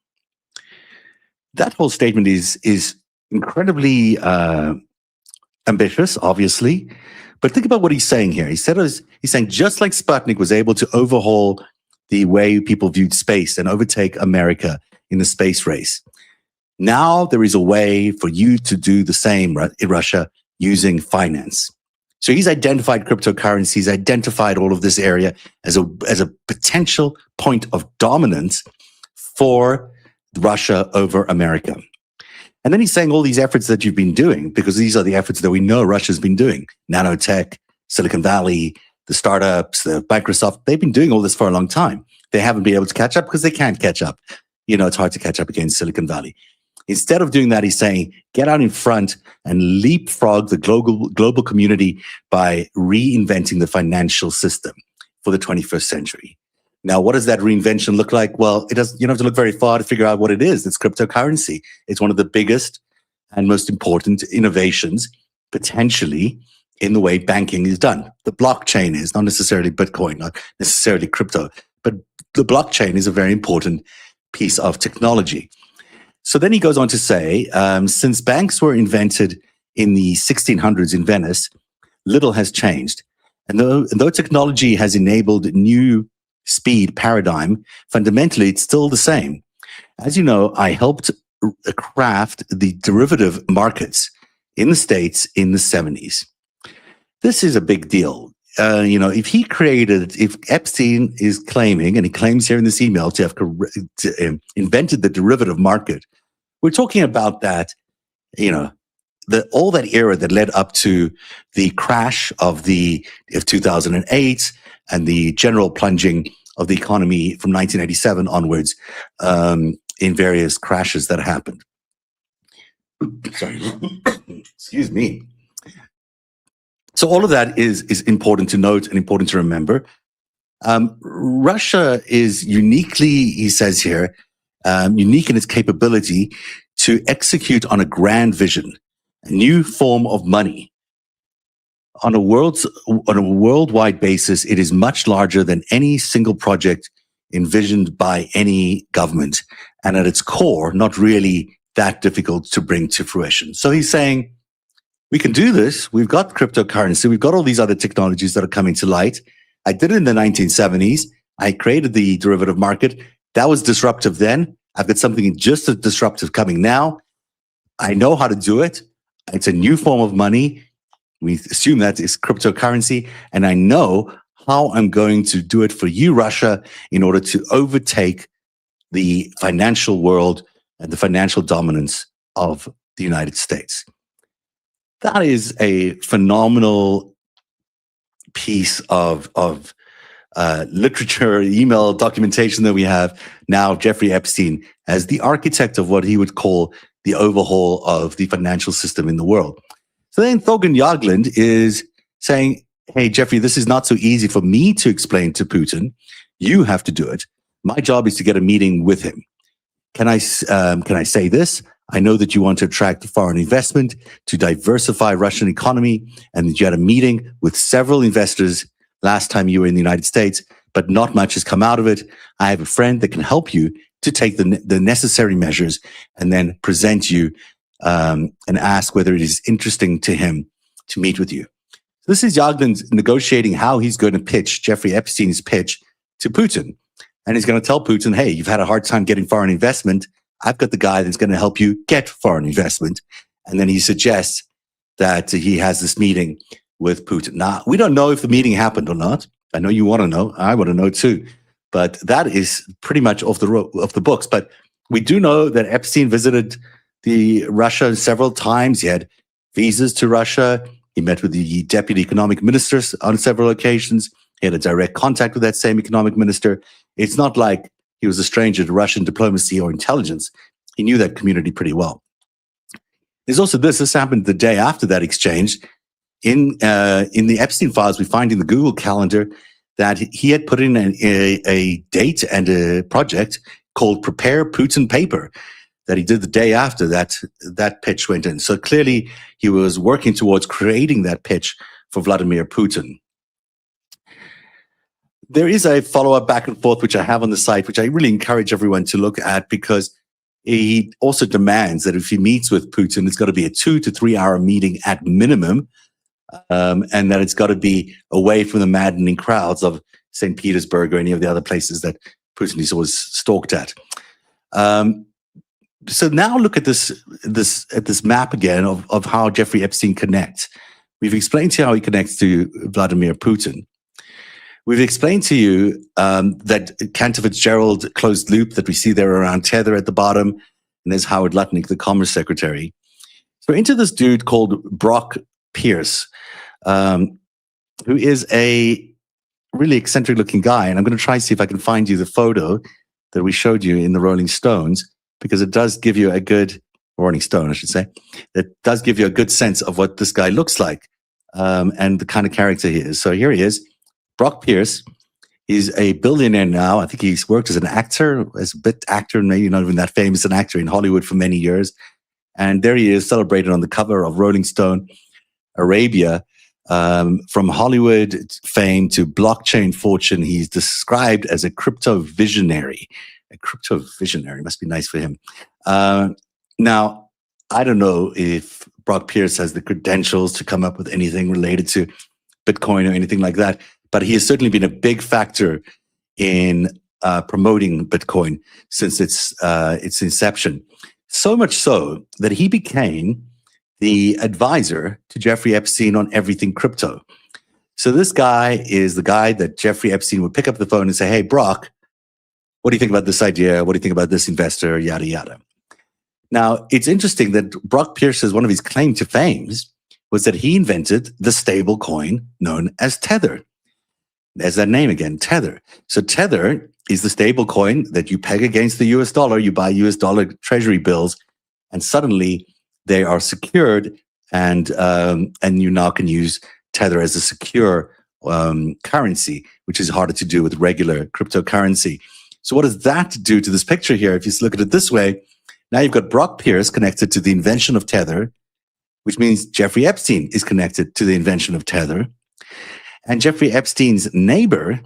That whole statement is incredibly ambitious, obviously, but think about what he's saying here. He's saying just like Sputnik was able to overhaul the way people viewed space and overtake America in the space race, now there is a way for you to do the same in Russia using finance. So he's identified cryptocurrency, he's identified all of this area as a potential point of dominance for Russia over America. And then he's saying all these efforts that you've been doing, because these are the efforts that we know Russia's been doing. Nanotech, Silicon Valley, the startups, the Microsoft, they've been doing all this for a long time. They haven't been able to catch up because they can't catch up. You know, it's hard to catch up against Silicon Valley. Instead of doing that, he's saying, get out in front and leapfrog the global community by reinventing the financial system for the 21st century. Now, what does that reinvention look like? Well, you don't have to look very far to figure out what it is. It's cryptocurrency. It's one of the biggest and most important innovations, potentially, in the way banking is done. The blockchain is not necessarily Bitcoin, not necessarily crypto, but the blockchain is a very important piece of technology. So then he goes on to say, since banks were invented in the 1600s in Venice, little has changed. And though technology has enabled new speed paradigm, fundamentally, it's still the same. As you know, I helped craft the derivative markets in the States in the 70s. This is a big deal. If Epstein is claiming, and he claims here in this email to have invented the derivative market, we're talking about that, all that era that led up to the crash of 2008 and the general plunging of the economy from 1987 onwards in various crashes that happened. Sorry, excuse me. So all of that is important to note and important to remember. Russia is uniquely, he says here, unique in its capability to execute on a grand vision, a new form of money. On a worldwide basis, it is much larger than any single project envisioned by any government, and at its core, not really that difficult to bring to fruition. So he's saying, we can do this. We've got cryptocurrency. We've got all these other technologies that are coming to light. I did it in the 1970s. I created the derivative market. That was disruptive then. I've got something just as disruptive coming now. I know how to do it. It's a new form of money. We assume that is cryptocurrency. And I know how I'm going to do it for you, Russia, in order to overtake the financial world and the financial dominance of the United States. That is a phenomenal piece of literature, email documentation that we have now, Jeffrey Epstein as the architect of what he would call the overhaul of the financial system in the world. So then Thorbjørn Jagland is saying, hey, Jeffrey, this is not so easy for me to explain to Putin. You have to do it. My job is to get a meeting with him. Can I say this? I know that you want to attract foreign investment to diversify Russian economy, and that you had a meeting with several investors last time you were in the United States, but not much has come out of it. I have a friend that can help you to take the necessary measures and then present you and ask whether it is interesting to him to meet with you. This is Jagland negotiating how he's going to pitch Jeffrey Epstein's pitch to Putin. And he's going to tell Putin, hey, you've had a hard time getting foreign investment. I've got the guy that's going to help you get foreign investment. And then he suggests that he has this meeting with Putin. Now, we don't know if the meeting happened or not. I know you want to know. I want to know too. But that is pretty much off the books. But we do know that Epstein visited Russia several times. He had visas to Russia. He met with the deputy economic ministers on several occasions. He had a direct contact with that same economic minister. It's not like he was a stranger to Russian diplomacy or intelligence. He knew that community pretty well. There's also this happened the day after that exchange. In the Epstein files, we find in the Google Calendar that he had put in a date and a project called Prepare Putin Paper that he did the day after that pitch went in. So clearly he was working towards creating that pitch for Vladimir Putin. There is a follow-up back and forth, which I have on the site, which I really encourage everyone to look at, because he also demands that if he meets with Putin, it's got to be a 2 to 3 hour meeting at minimum, and that it's got to be away from the maddening crowds of St. Petersburg or any of the other places that Putin is always stalked at. So now look at this map again of how Jeffrey Epstein connects. We've explained to you how he connects to Vladimir Putin. We've explained to you that Cantor Fitzgerald closed loop that we see there around Tether at the bottom, and there's Howard Lutnick, the Commerce Secretary. So into this dude called Brock Pierce, who is a really eccentric looking guy. And I'm going to try and see if I can find you the photo that we showed you in the Rolling Stones, because it does give you a good, Rolling Stone, I should say, it does give you a good sense of what this guy looks like and the kind of character he is. So here he is. Brock Pierce, he's a billionaire now. I think he's worked as an actor, as a bit actor, maybe not even that famous an actor in Hollywood for many years. And there he is, celebrated on the cover of Rolling Stone Arabia. From Hollywood fame to blockchain fortune, he's described as a crypto visionary. A crypto visionary must be nice for him. Now, I don't know if Brock Pierce has the credentials to come up with anything related to Bitcoin or anything like that, but he has certainly been a big factor in promoting Bitcoin since its inception. So much so that he became the advisor to Jeffrey Epstein on everything crypto. So this guy is the guy that Jeffrey Epstein would pick up the phone and say, hey, Brock, what do you think about this idea? What do you think about this investor? Yada, yada. Now, it's interesting that Brock Pierce's, one of his claim to fame was that he invented the stable coin known as Tether. There's that name again, Tether. So Tether is the stable coin that you peg against the US dollar. You buy US dollar treasury bills, and suddenly they are secured, and you now can use Tether as a secure currency, which is harder to do with regular cryptocurrency. So what does that do to this picture here? If you look at it this way, now you've got Brock Pierce connected to the invention of Tether, which means Jeffrey Epstein is connected to the invention of Tether. And Jeffrey Epstein's neighbor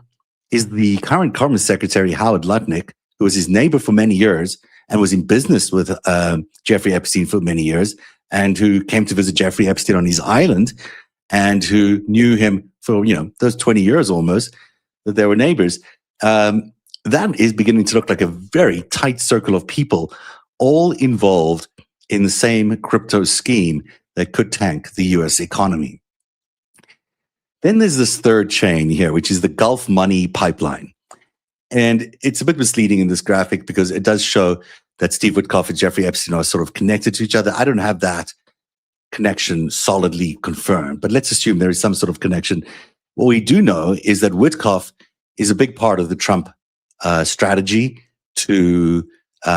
is the current Commerce Secretary, Howard Lutnick, who was his neighbor for many years and was in business with Jeffrey Epstein for many years, and who came to visit Jeffrey Epstein on his island, and who knew him for, those 20 years almost, that they were neighbors. That is beginning to look like a very tight circle of people, all involved in the same crypto scheme that could tank the US economy. Then there's this third chain here, which is the Gulf money pipeline. And it's a bit misleading in this graphic because it does show that Steve Witkoff and Jeffrey Epstein are sort of connected to each other. I don't have that connection solidly confirmed, but let's assume there is some sort of connection. What we do know is that Witkoff is a big part of the Trump strategy to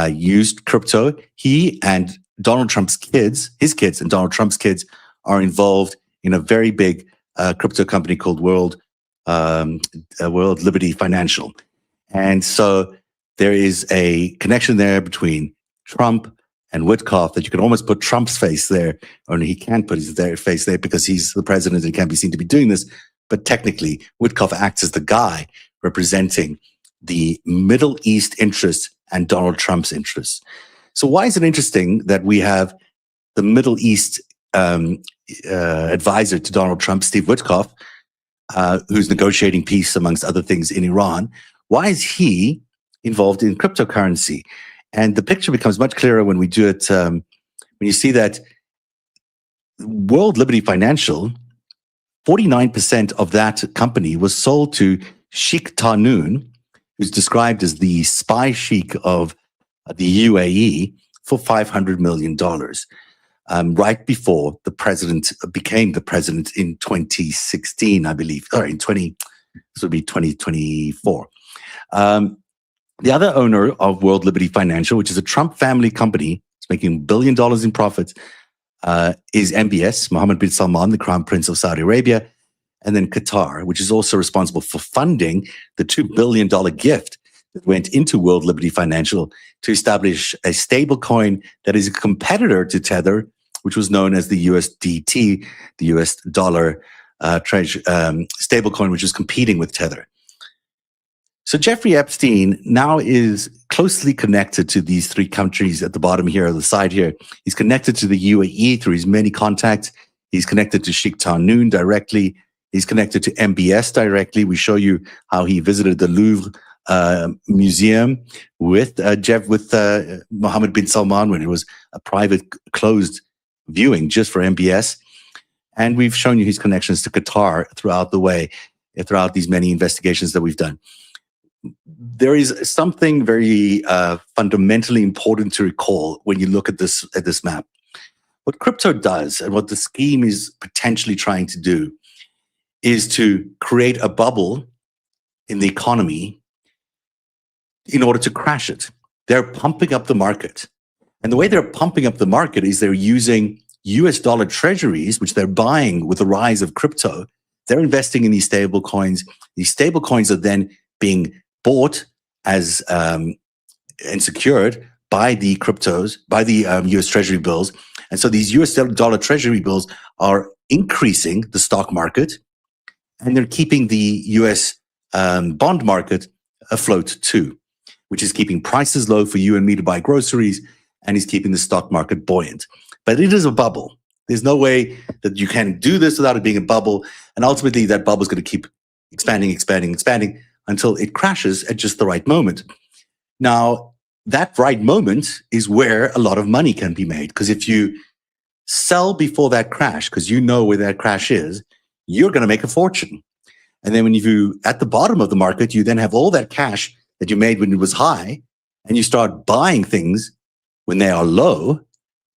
use crypto. He and Donald Trump's kids, his kids and Donald Trump's kids, are involved in a very big crypto company called World Liberty Financial. And so there is a connection there between Trump and Witkoff that you can almost put Trump's face there. Only he can't put his face there because he's the president and can't be seen to be doing this. But technically, Witkoff acts as the guy representing the Middle East interests and Donald Trump's interests. So why is it interesting that we have the Middle East advisor to Donald Trump, Steve Witkoff, who's negotiating peace, amongst other things, in Iran? Why is he involved in cryptocurrency? And the picture becomes much clearer when we do it, when you see that World Liberty Financial, 49% of that company was sold to Sheikh Tahnoon, who's described as the spy sheikh of the UAE, for $500 million, right before the president became the president in 2016, I believe, or this would be 2024. The other owner of World Liberty Financial, which is a Trump family company, it's making $1 billion in profits, is MBS, Mohammed bin Salman, the Crown Prince of Saudi Arabia, and then Qatar, which is also responsible for funding the $2 billion gift that went into World Liberty Financial to establish a stable coin that is a competitor to Tether, which was known as the USDT, the US dollar stable coin, which is competing with Tether. So Jeffrey Epstein now is closely connected to these three countries at the bottom here, on the side here. He's connected to the UAE through his many contacts. He's connected to Sheikh Tahnoon directly. He's connected to MBS directly. We show you how he visited the Louvre Museum with Mohammed bin Salman when it was a private, closed viewing just for MBS. And we've shown you his connections to Qatar throughout the way, throughout these many investigations that we've done. There is something very fundamentally important to recall when you look at this map. What crypto does and what the scheme is potentially trying to do is to create a bubble in the economy in order to crash it. They're pumping up the market. And the way they're pumping up the market is they're using US dollar treasuries, which they're buying with the rise of crypto. They're investing in these stable coins. These stable coins are then being bought as and secured by the cryptos, by the US Treasury bills. And so these US dollar Treasury bills are increasing the stock market, and they're keeping the US bond market afloat too, which is keeping prices low for you and me to buy groceries, and is keeping the stock market buoyant. But it is a bubble. There's no way that you can do this without it being a bubble. And ultimately, that bubble is going to keep expanding until it crashes at just the right moment. Now, that right moment is where a lot of money can be made. Because if you sell before that crash, because you know where that crash is, you're going to make a fortune. And then when you, at the bottom of the market, you then have all that cash that you made when it was high, and you start buying things when they are low,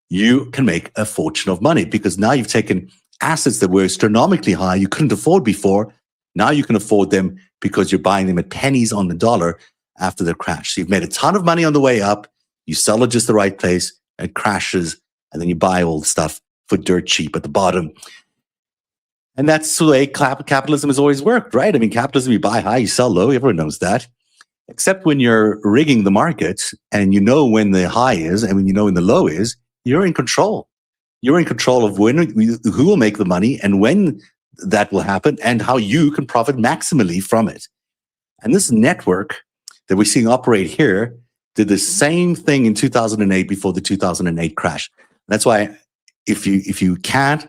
you can make a fortune of money, because now you've taken assets that were astronomically high, you couldn't afford before. Now you can afford them because you're buying them at pennies on the dollar after the crash. So you've made a ton of money on the way up, you sell it just the right place, it crashes, and then you buy all the stuff for dirt cheap at the bottom. And that's the way capitalism has always worked, right? I mean, capitalism, you buy high, you sell low, everyone knows that. Except when you're rigging the market and you know when the high is and when you know when the low is, you're in control. You're in control of who will make the money and when that will happen and how you can profit maximally from it. And this network that we're seeing operate here did the same thing in 2008 before the 2008 crash. That's why if you can't,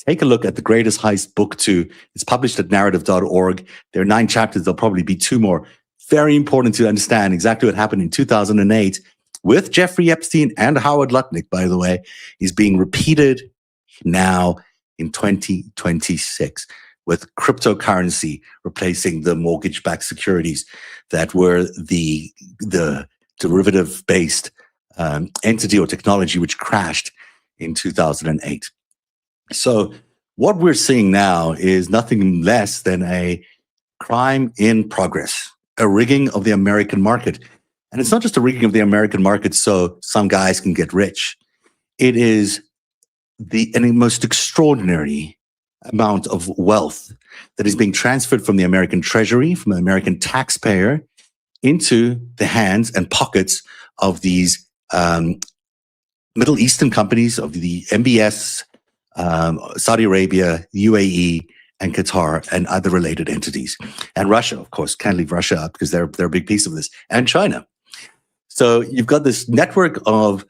take a look at The Greatest Heist Book 2. It's published at Narativ.org. There are 9 chapters. There'll probably be 2 more. Very important to understand exactly what happened in 2008 with Jeffrey Epstein and Howard Lutnick, by the way, is being repeated now in 2026 with cryptocurrency replacing the mortgage-backed securities that were the derivative-based entity or technology which crashed in 2008. So what we're seeing now is nothing less than a crime in progress, a rigging of the American market. And it's not just a rigging of the American market so some guys can get rich. It is the most extraordinary amount of wealth that is being transferred from the American Treasury, from the American taxpayer, into the hands and pockets of these Middle Eastern companies, of the MBS, Saudi Arabia, UAE, and Qatar, and other related entities. And Russia, of course, can't leave Russia out because they're a big piece of this, and China. So you've got this network of,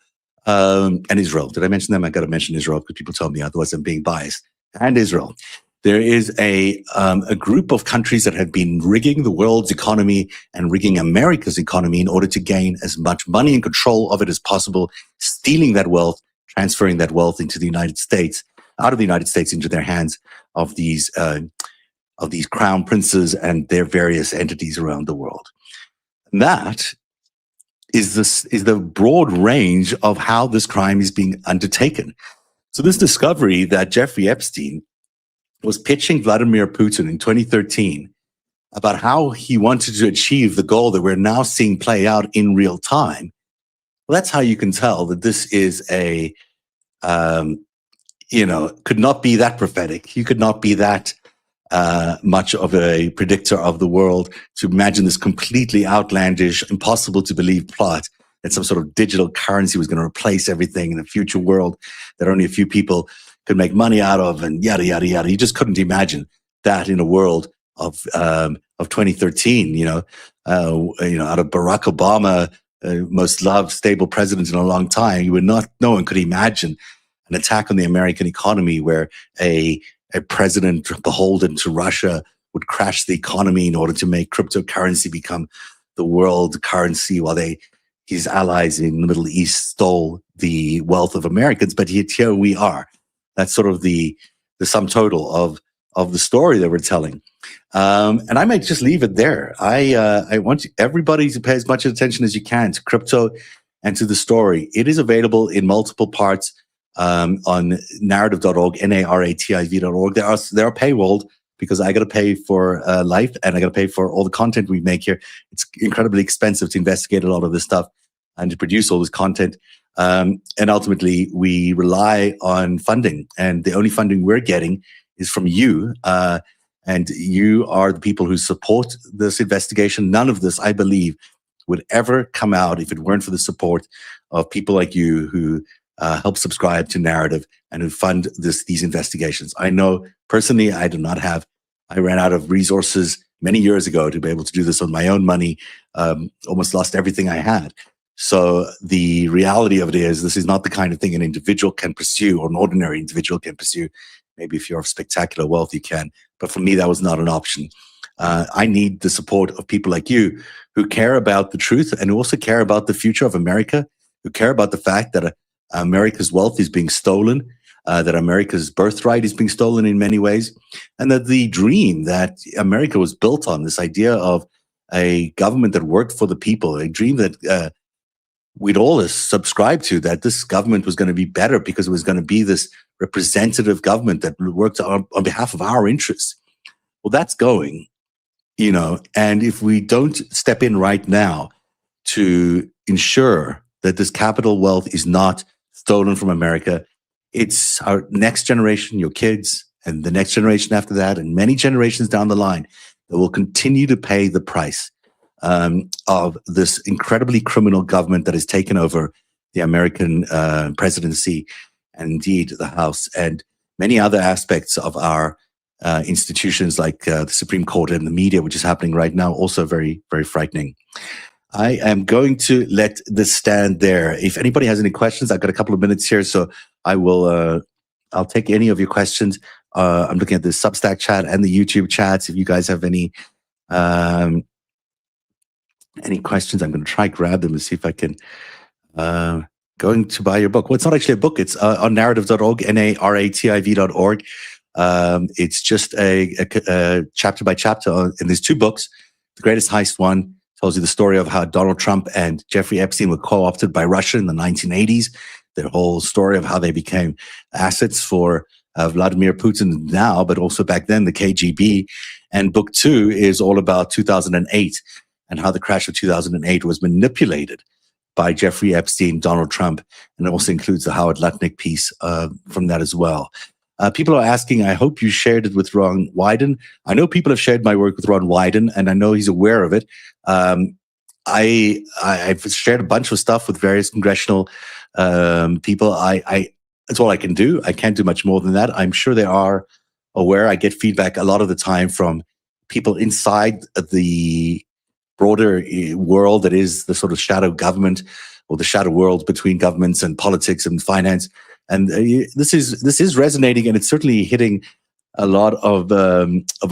and Israel. Did I mention them? I got to mention Israel because people tell me otherwise I'm being biased. And Israel. There is a group of countries that have been rigging the world's economy and rigging America's economy in order to gain as much money and control of it as possible, stealing that wealth, transferring that wealth into the United States, out of the United States into their hands of these crown princes and their various entities around the world. And that is the broad range of how this crime is being undertaken. So this discovery that Jeffrey Epstein was pitching Vladimir Putin in 2013 about how he wanted to achieve the goal that we're now seeing play out in real time. Well, that's how you can tell that this is could not be that prophetic. You could not be that much of a predictor of the world to imagine this completely outlandish, impossible to believe plot that some sort of digital currency was going to replace everything in a future world that only a few people could make money out of, and yada yada yada. You just couldn't imagine that in a world of 2013. Out of Barack Obama, most loved, stable president in a long time, no one could imagine an attack on the American economy where a president beholden to Russia would crash the economy in order to make cryptocurrency become the world currency while his allies in the Middle East stole the wealth of Americans. But yet here we are. That's sort of the sum total of the story that we're telling. And I might just leave it there. I want everybody to pay as much attention as you can to crypto and to the story. It is available in multiple parts on narativ.org, narativ.org. There are paywalled because I got to pay for life and I got to pay for all the content we make here. It's incredibly expensive to investigate a lot of this stuff and to produce all this content. And ultimately, we rely on funding, and the only funding we're getting is from you. And you are the people who support this investigation. None of this, I believe, would ever come out if it weren't for the support of people like you who help subscribe to Narativ and who fund these investigations. I know personally, I ran out of resources many years ago to be able to do this on my own money, almost lost everything I had. So the reality of it is this is not the kind of thing an individual can pursue or an ordinary individual can pursue. Maybe if you're of spectacular wealth, you can. But for me, that was not an option. I need the support of people like you who care about the truth and who also care about the future of America, who care about the fact that America's wealth is being stolen, that America's birthright is being stolen in many ways, and that the dream that America was built on, this idea of a government that worked for the people, a dream that we'd all subscribed to, that this government was going to be better because it was going to be this representative government that worked on behalf of our interests. Well, that's going, and if we don't step in right now to ensure that this capital wealth is not stolen from America, it's our next generation, your kids, and the next generation after that, and many generations down the line that will continue to pay the price of this incredibly criminal government that has taken over the American presidency and indeed the House and many other aspects of our institutions like the Supreme Court and the media, which is happening right now, also very, very frightening. I am going to let this stand there. If anybody has any questions, I've got a couple of minutes here, so I will. I'll take any of your questions. I'm looking at the Substack chat and the YouTube chats. If you guys have any questions, I'm going to try grab them and see if I can. Going to buy your book. Well, it's not actually a book. It's on narativ.org, narativ.org. It's just a chapter by chapter, and there's two books. The Greatest Heist one tells you the story of how Donald Trump and Jeffrey Epstein were co-opted by Russia in the 1980s. Their whole story of how they became assets for Vladimir Putin now, but also back then the KGB. And book 2 is all about 2008 and how the crash of 2008 was manipulated by Jeffrey Epstein, Donald Trump, and it also includes the Howard Lutnick piece from that as well. People are asking, I hope you shared it with Ron Wyden. I know people have shared my work with Ron Wyden, and I know he's aware of it. I've shared a bunch of stuff with various congressional people. That's all I can do. I can't do much more than that. I'm sure they are aware. I get feedback a lot of the time from people inside the broader world that is the sort of shadow government or the shadow world between governments and politics and finance. And this is resonating, and it's certainly hitting a lot of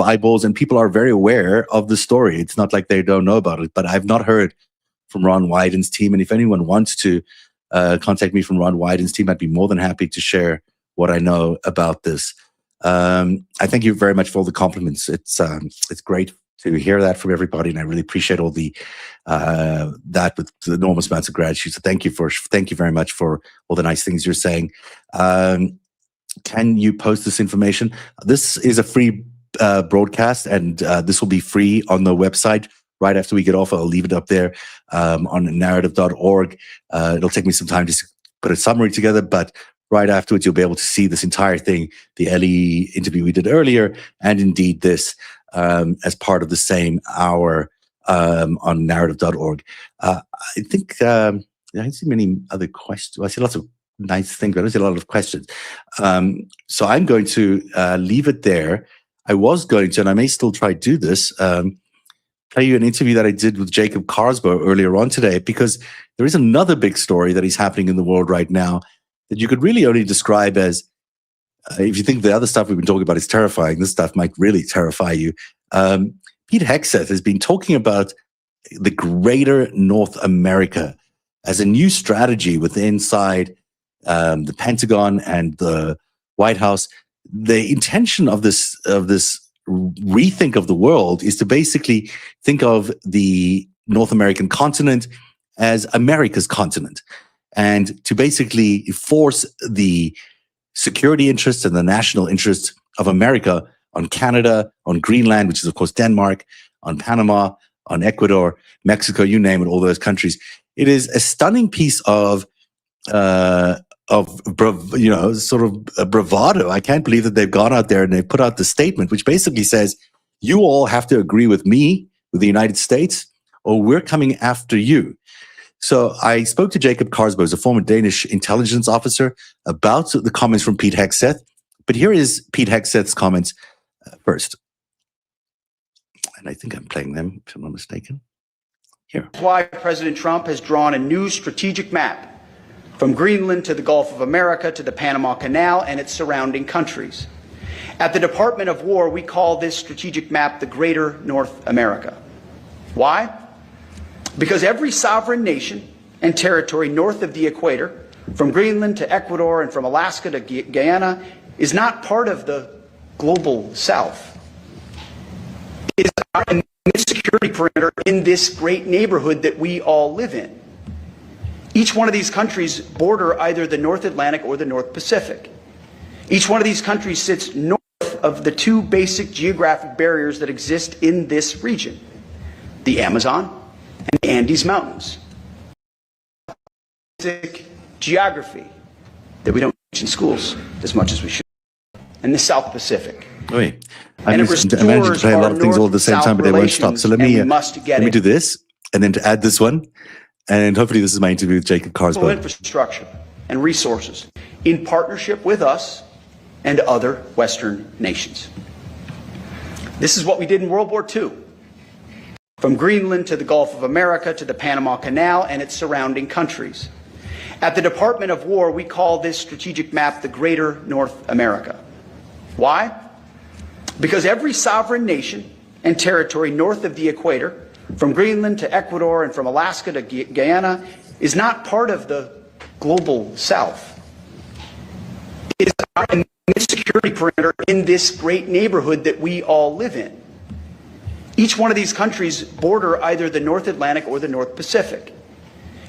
eyeballs, and people are very aware of the story. It's not like they don't know about it, but I've not heard from Ron Wyden's team. And if anyone wants to contact me from Ron Wyden's team, I'd be more than happy to share what I know about this. I thank you very much for all the compliments. It's great to hear that from everybody, and I really appreciate all the that with the enormous amounts of gratitude. So thank you very much for all the nice things you're saying. Can you post this information? This is a free broadcast, and this will be free on the website right after we get off. I'll leave it up there on narrative.org. It'll take me some time to put a summary together, but right afterwards, you'll be able to see this entire thing, the Ellie interview we did earlier, and indeed this as part of the same hour on narrative.org. I think I don't see many other questions. Well, I see lots of nice things, but I don't see a lot of questions. So I'm going to leave it there. I was going to, and I may still try to do this, play you an interview that I did with Jacob Carsbo earlier on today, because there is another big story that is happening in the world right now that you could really only describe as, if you think the other stuff we've been talking about is terrifying, this stuff might really terrify you. Pete Hegseth has been talking about the greater North America as a new strategy inside the Pentagon and the White House. The intention of this rethink of the world is to basically think of the North American continent as America's continent, and to basically force the security interests and the national interests of America on Canada, on Greenland, which is of course Denmark, on Panama, on Ecuador, Mexico, you name it, all those countries. It is a stunning piece of sort of bravado. I can't believe that they've gone out there and they've put out the statement, which basically says, you all have to agree with me, with the United States, or we're coming after you. So I spoke to Jacob Carsbo, who's a former Danish intelligence officer, about the comments from Pete Hegseth. But here is Pete Hegseth's comments first. And I think I'm playing them, if I'm not mistaken. Here. That's why President Trump has drawn a new strategic map from Greenland to the Gulf of America to the Panama Canal and its surrounding countries. At the Department of War, we call this strategic map the Greater North America. Why? Because every sovereign nation and territory north of the equator, from Greenland to Ecuador and from Alaska to Guyana, is not part of the global south. It is a security perimeter in this great neighborhood that we all live in. Each one of these countries border either the North Atlantic or the North Pacific. Each one of these countries sits north of the two basic geographic barriers that exist in this region, the Amazon and the Andes Mountains. Basic geography that we don't teach in schools as much as we should. And the South Pacific. Wait, I managed to play a lot of things all at the same time, but they won't stop. So let me do this, and then to add this one, and hopefully this is my interview with Jacob Carsbo. Infrastructure and resources in partnership with us and other Western nations. This is what we did in World War II. From Greenland to the Gulf of America to the Panama Canal and its surrounding countries. At the Department of War, we call this strategic map the Greater North America. Why? Because every sovereign nation and territory north of the equator, from Greenland to Ecuador and from Alaska to Guyana, is not part of the global south. It is a security perimeter in this great neighborhood that we all live in. Each one of these countries border either the North Atlantic or the North Pacific.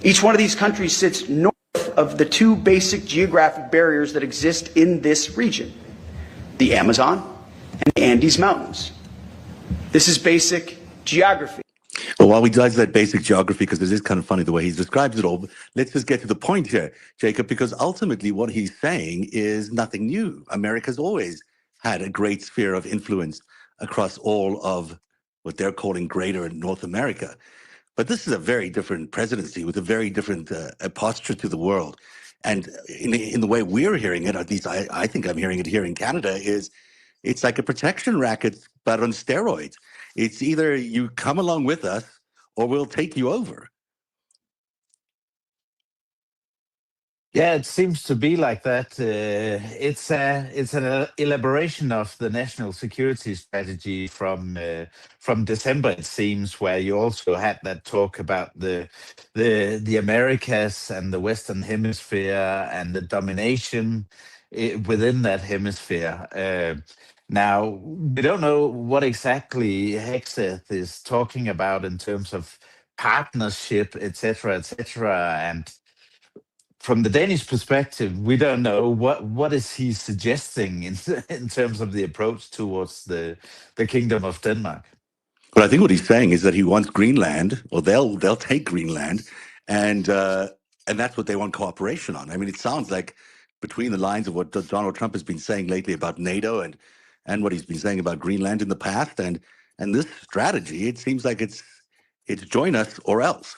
Each one of these countries sits north of the two basic geographic barriers that exist in this region, the Amazon and the Andes Mountains. This is basic geography. Well, while we dive that basic geography, because it is kind of funny the way he describes it all, let's just get to the point here, Jacob, because ultimately what he's saying is nothing new. America's always had a great sphere of influence across all of what they're calling greater North America. But this is a very different presidency with a very different posture to the world. And in the way we're hearing it, at least I think I'm hearing it here in Canada, is it's like a protection racket, but on steroids. It's either you come along with us or we'll take you over. Yeah, it seems to be like that. It's an elaboration of the national security strategy from December. It seems, where you also had that talk about the Americas and the Western Hemisphere and the domination within that hemisphere. Now we don't know what exactly Hexeth is talking about in terms of partnership, etc., etc., and from the Danish perspective, we don't know what is he suggesting in terms of the approach towards the Kingdom of Denmark. But I think what he's saying is that he wants Greenland, or they'll take Greenland, and that's what they want cooperation on. I mean, it sounds like between the lines of what Donald Trump has been saying lately about NATO and what he's been saying about Greenland in the past, and this strategy, it seems like it's join us or else.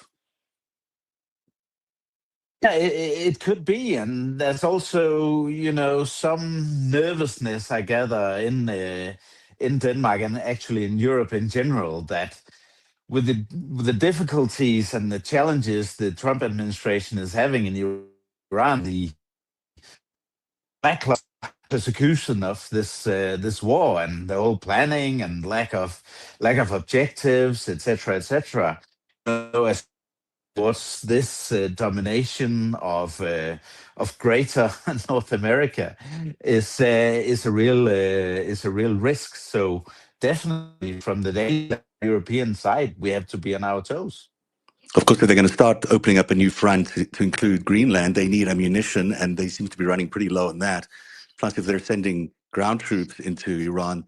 Yeah, it could be, and there's also, some nervousness, I gather, in Denmark and actually in Europe in general, that with the difficulties and the challenges the Trump administration is having in Iran, the backlash persecution of this war and the whole planning and lack of objectives, etc., etc. So as was this domination of greater North America is a real risk. So definitely from the European side, we have to be on our toes. Of course, if they're going to start opening up a new front to include Greenland, they need ammunition, and they seem to be running pretty low on that. Plus, if they're sending ground troops into Iran,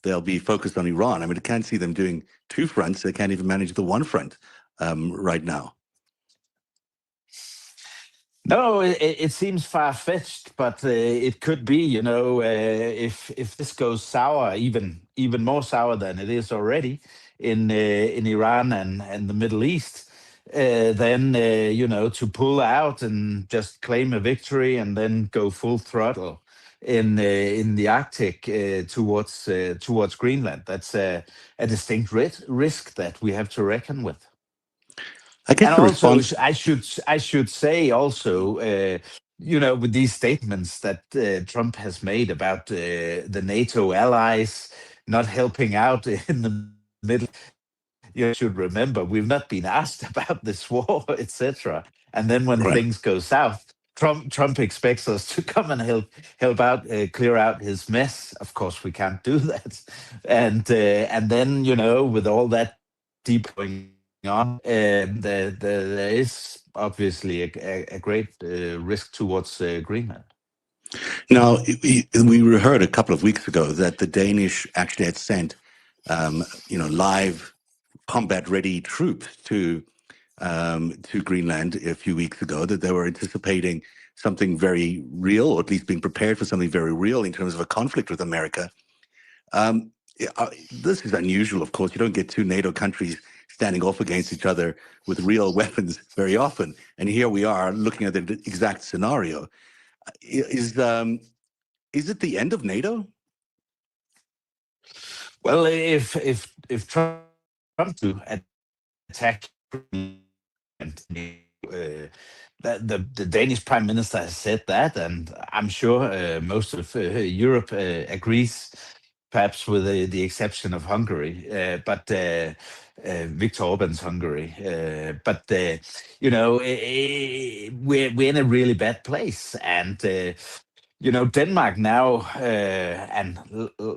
they'll be focused on Iran. I mean, I can't see them doing two fronts. They can't even manage the one front right now. No, it seems far-fetched, but it could be. If this goes sour, even more sour than it is already in Iran and the Middle East, then to pull out and just claim a victory and then go full throttle in the Arctic towards Greenland. That's a distinct risk that we have to reckon with. I guess And the also, response. I should say also, with these statements that Trump has made about the NATO allies not helping out in the middle, you should remember we've not been asked about this war, etc. And then when Right. things go south, Trump expects us to come and help out, clear out his mess. Of course, we can't do that. And then with all that deep going on, there is obviously a great risk towards Greenland. Now, we heard a couple of weeks ago that the Danish actually had sent, live combat-ready troops to Greenland a few weeks ago, that they were anticipating something very real, or at least being prepared for something very real in terms of a conflict with America. This is unusual, of course. You don't get two NATO countries standing off against each other with real weapons very often. And here we are looking at the exact scenario. Is it the end of NATO? Well, if Trump to attack and the Danish Prime Minister has said that, and I'm sure most of Europe agrees, perhaps with the exception of Hungary, but Viktor Orban's Hungary. But we're in a really bad place, and Denmark now, and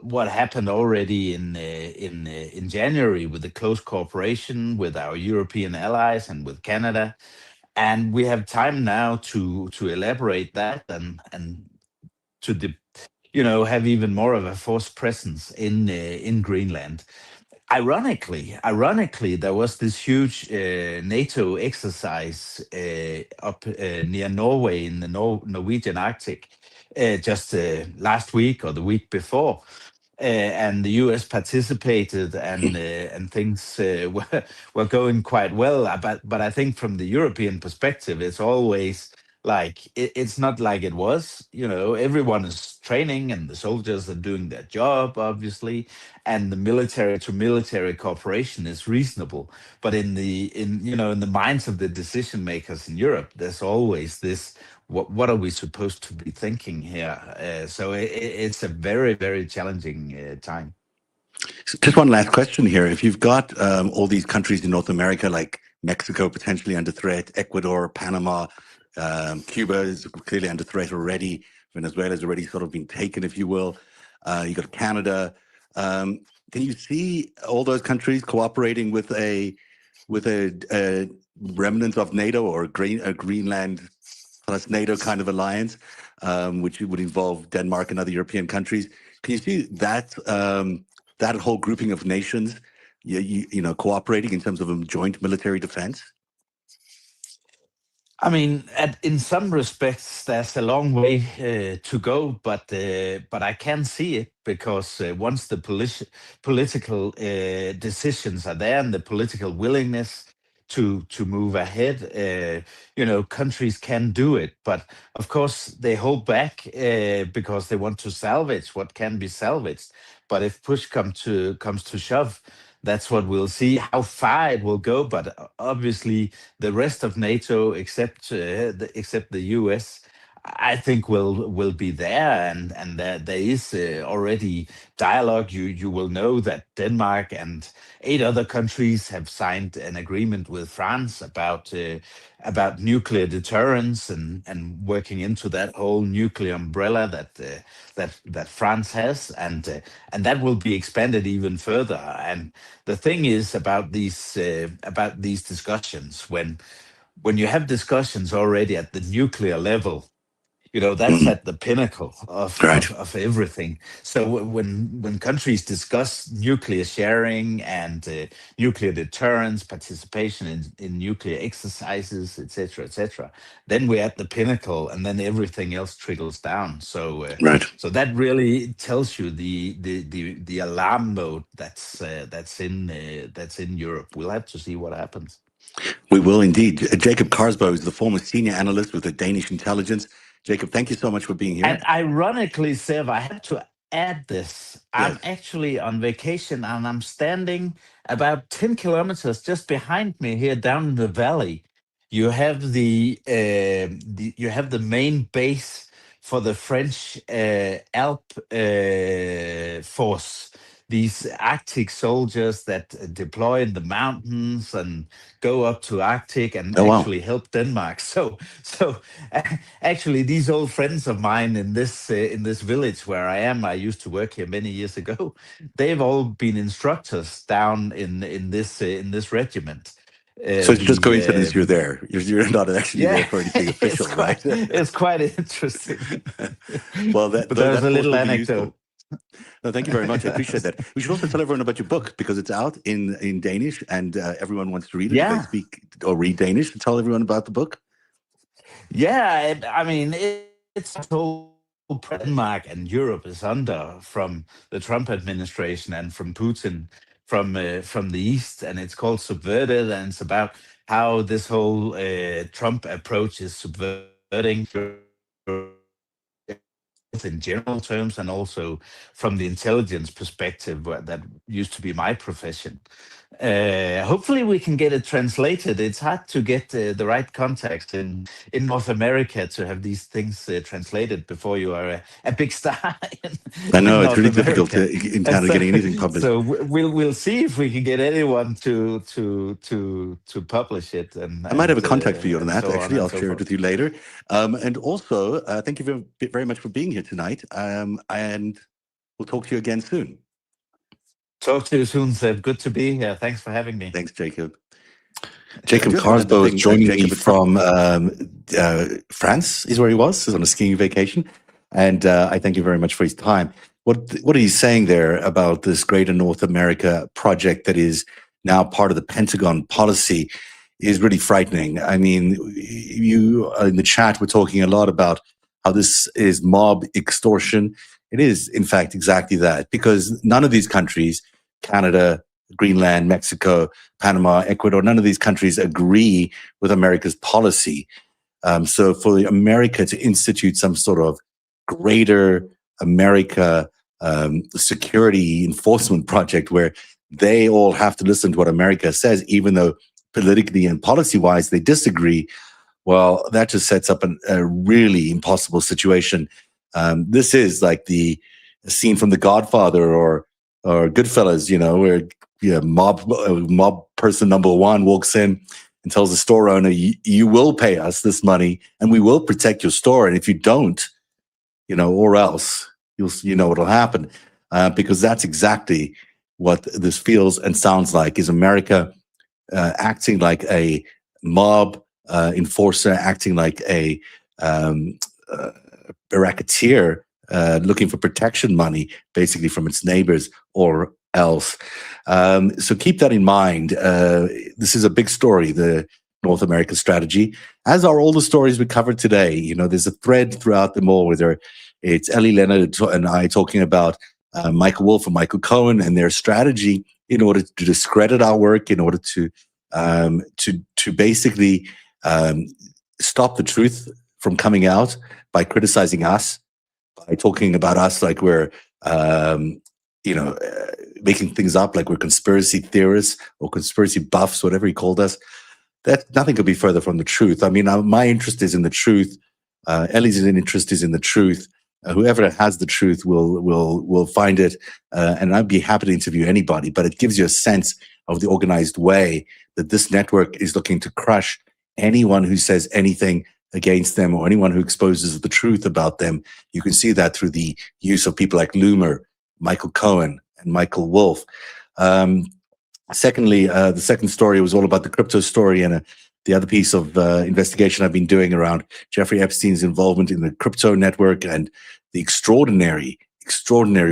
what happened already in January with the close cooperation with our European allies and with Canada, and we have time now to elaborate that and to have even more of a force presence in Greenland. Ironically, there was this huge NATO exercise up near Norway in the Norwegian Arctic just last week or the week before, and the U.S. participated, and things were going quite well. But I think from the European perspective, it's always like it's not like it was. Everyone is training, and the soldiers are doing their job, obviously, and the military to military cooperation is reasonable. But in the minds of the decision makers in Europe, there's always this. What are we supposed to be thinking here? So it's a very, very challenging time. So just one last question here. If you've got all these countries in North America, like Mexico potentially under threat, Ecuador, Panama, Cuba is clearly under threat already. Venezuela's already sort of been taken, if you will. You got Canada. Can you see all those countries cooperating with a remnant of NATO or a Greenland plus NATO kind of alliance, which would involve Denmark and other European countries? Can you see that that whole grouping of nations, cooperating in terms of a joint military defense? I mean, in some respects, there's a long way to go, but I can see it because once the political decisions are there and the political willingness to move ahead, countries can do it. But of course, they hold back because they want to salvage what can be salvaged. But if push comes to shove, that's what we'll see. How far it will go, but obviously the rest of NATO, except the US, I think will be there, and there is already dialogue. You will know that Denmark and 8 other countries have signed an agreement with France about nuclear deterrence and working into that whole nuclear umbrella that France has, and that will be expanded even further. And the thing is about these discussions, when you have discussions already at the nuclear level, that's at the pinnacle Right. of everything. So when countries discuss nuclear sharing and nuclear deterrence, participation in nuclear exercises, etc., then we're at the pinnacle, and then everything else trickles down. So Right. so that really tells you the alarm mode that's in Europe. We'll have to see what happens. We will indeed. Jacob Karsbo is the former senior analyst with the Danish intelligence. Jacob, thank you so much for being here. And ironically, Sev, I have to add this. I'm Yes. actually on vacation, and I'm standing about 10 kilometers just behind me here down in the valley. You have the main base for the French Alp force. These Arctic soldiers that deploy in the mountains and go up to Arctic and actually help Denmark. So actually, these old friends of mine in this village where I am, I used to work here many years ago. They've all been instructors down in this regiment. So it's just coincidence you're there. You're not actually there for anything official, right? It's quite interesting. Well, but there's a little anecdote. No, thank you very much. I appreciate that. We should also tell everyone about your book because it's out in Danish and everyone wants to read it. Yeah. If they speak or read Danish. Tell everyone about the book. Yeah, I mean, it's whole Denmark and Europe is under from the Trump administration and from Putin from the East, and it's called Subverted, and it's about how this whole Trump approach is subverting in general terms and also from the intelligence perspective that used to be my profession. Hopefully we can get it translated. It's hard to get the right context in North America to have these things translated before you are a big star. I know it's really difficult in Canada getting anything published. So we'll see if we can get anyone to publish it. And I might have a contact for you on that. So actually, I'll share it with you later. And also, thank you very much for being here tonight. And we'll talk to you again soon. Talk to you soon, Seb. Good to be here. Thanks for having me. Thanks, Jacob. Jacob Karsbo is joining me from France, is where he was. He's on a skiing vacation. And I thank you very much for his time. What are you saying there about this Greater North America project that is now part of the Pentagon policy is really frightening. I mean, you in the chat were talking a lot about how this is mob extortion. It is, in fact, exactly that, because none of these countries, Canada, Greenland, Mexico, Panama, Ecuador, none of these countries agree with America's policy. So for America to institute some sort of greater America security enforcement project where they all have to listen to what America says, even though politically and policy-wise they disagree, well, that just sets up a really impossible situation. This is like the scene from The Godfather or Goodfellas, where mob person number one walks in and tells the store owner, you will pay us this money and we will protect your store. And if you don't, or else what'll happen. Because that's exactly what this feels and sounds like, is America acting like a mob enforcer, acting like a racketeer looking for protection money, basically from its neighbors or else. So keep that in mind. This is a big story, the North America strategy, as are all the stories we covered today. There's a thread throughout them all, whether it's Ellie Leonard and I talking about Michael Wolff and Michael Cohen and their strategy in order to discredit our work, in order to basically stop the truth from coming out by criticizing us, by talking about us like we're, making things up, like we're conspiracy theorists or conspiracy buffs, whatever he called us. That nothing could be further from the truth. I mean, my interest is in the truth. Ellie's interest is in the truth. Whoever has the truth will find it, and I'd be happy to interview anybody. But it gives you a sense of the organized way that this network is looking to crush anyone who says anything against them or anyone who exposes the truth about them. You can see that through the use of people like Loomer, Michael Cohen, and Michael Wolff. Secondly, the second story was all about the crypto story, and the other piece of investigation I've been doing around Jeffrey Epstein's involvement in the crypto network and the extraordinary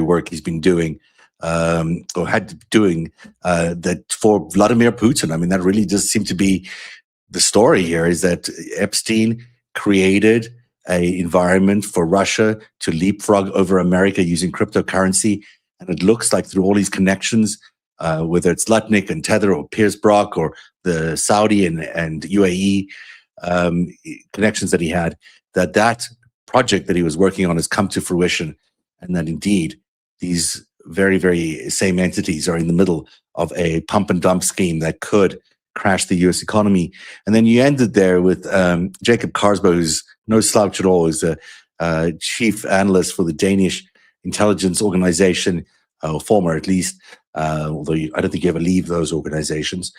work he's been doing or had doing that for Vladimir Putin. I mean, that really just seemed to be the story here, is that Epstein created an environment for Russia to leapfrog over America using cryptocurrency. And it looks like through all these connections, whether it's Lutnick and Tether or Piers Brock or the Saudi and UAE connections that he had, that project that he was working on has come to fruition. And that indeed, these very, very same entities are in the middle of a pump and dump scheme that could crash the US economy. And then you ended there with Jacob Karsbo, who's no slouch at all, who's a chief analyst for the Danish intelligence organization, or former at least, although I don't think you ever leave those organizations,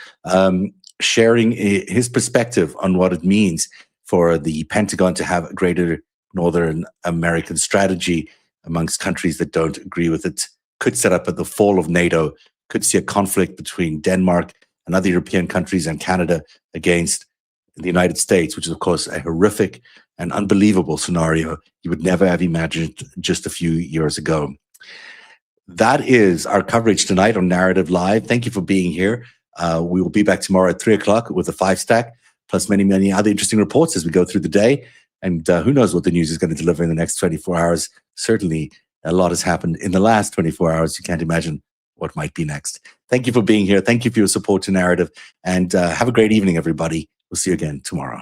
sharing his perspective on what it means for the Pentagon to have a greater Northern American strategy amongst countries that don't agree with it. Could set up at the fall of NATO, could see a conflict between Denmark and other European countries and Canada against the United States, which is, of course, a horrific and unbelievable scenario you would never have imagined just a few years ago. That is our coverage tonight on Narativ Live. Thank you for being here. We will be back tomorrow at 3:00 with a 5-stack, plus many, many other interesting reports as we go through the day. And who knows what the news is going to deliver in the next 24 hours. Certainly, a lot has happened in the last 24 hours. You can't imagine what might be next. Thank you for being here. Thank you for your support to Narativ. And have a great evening, everybody. We'll see you again tomorrow.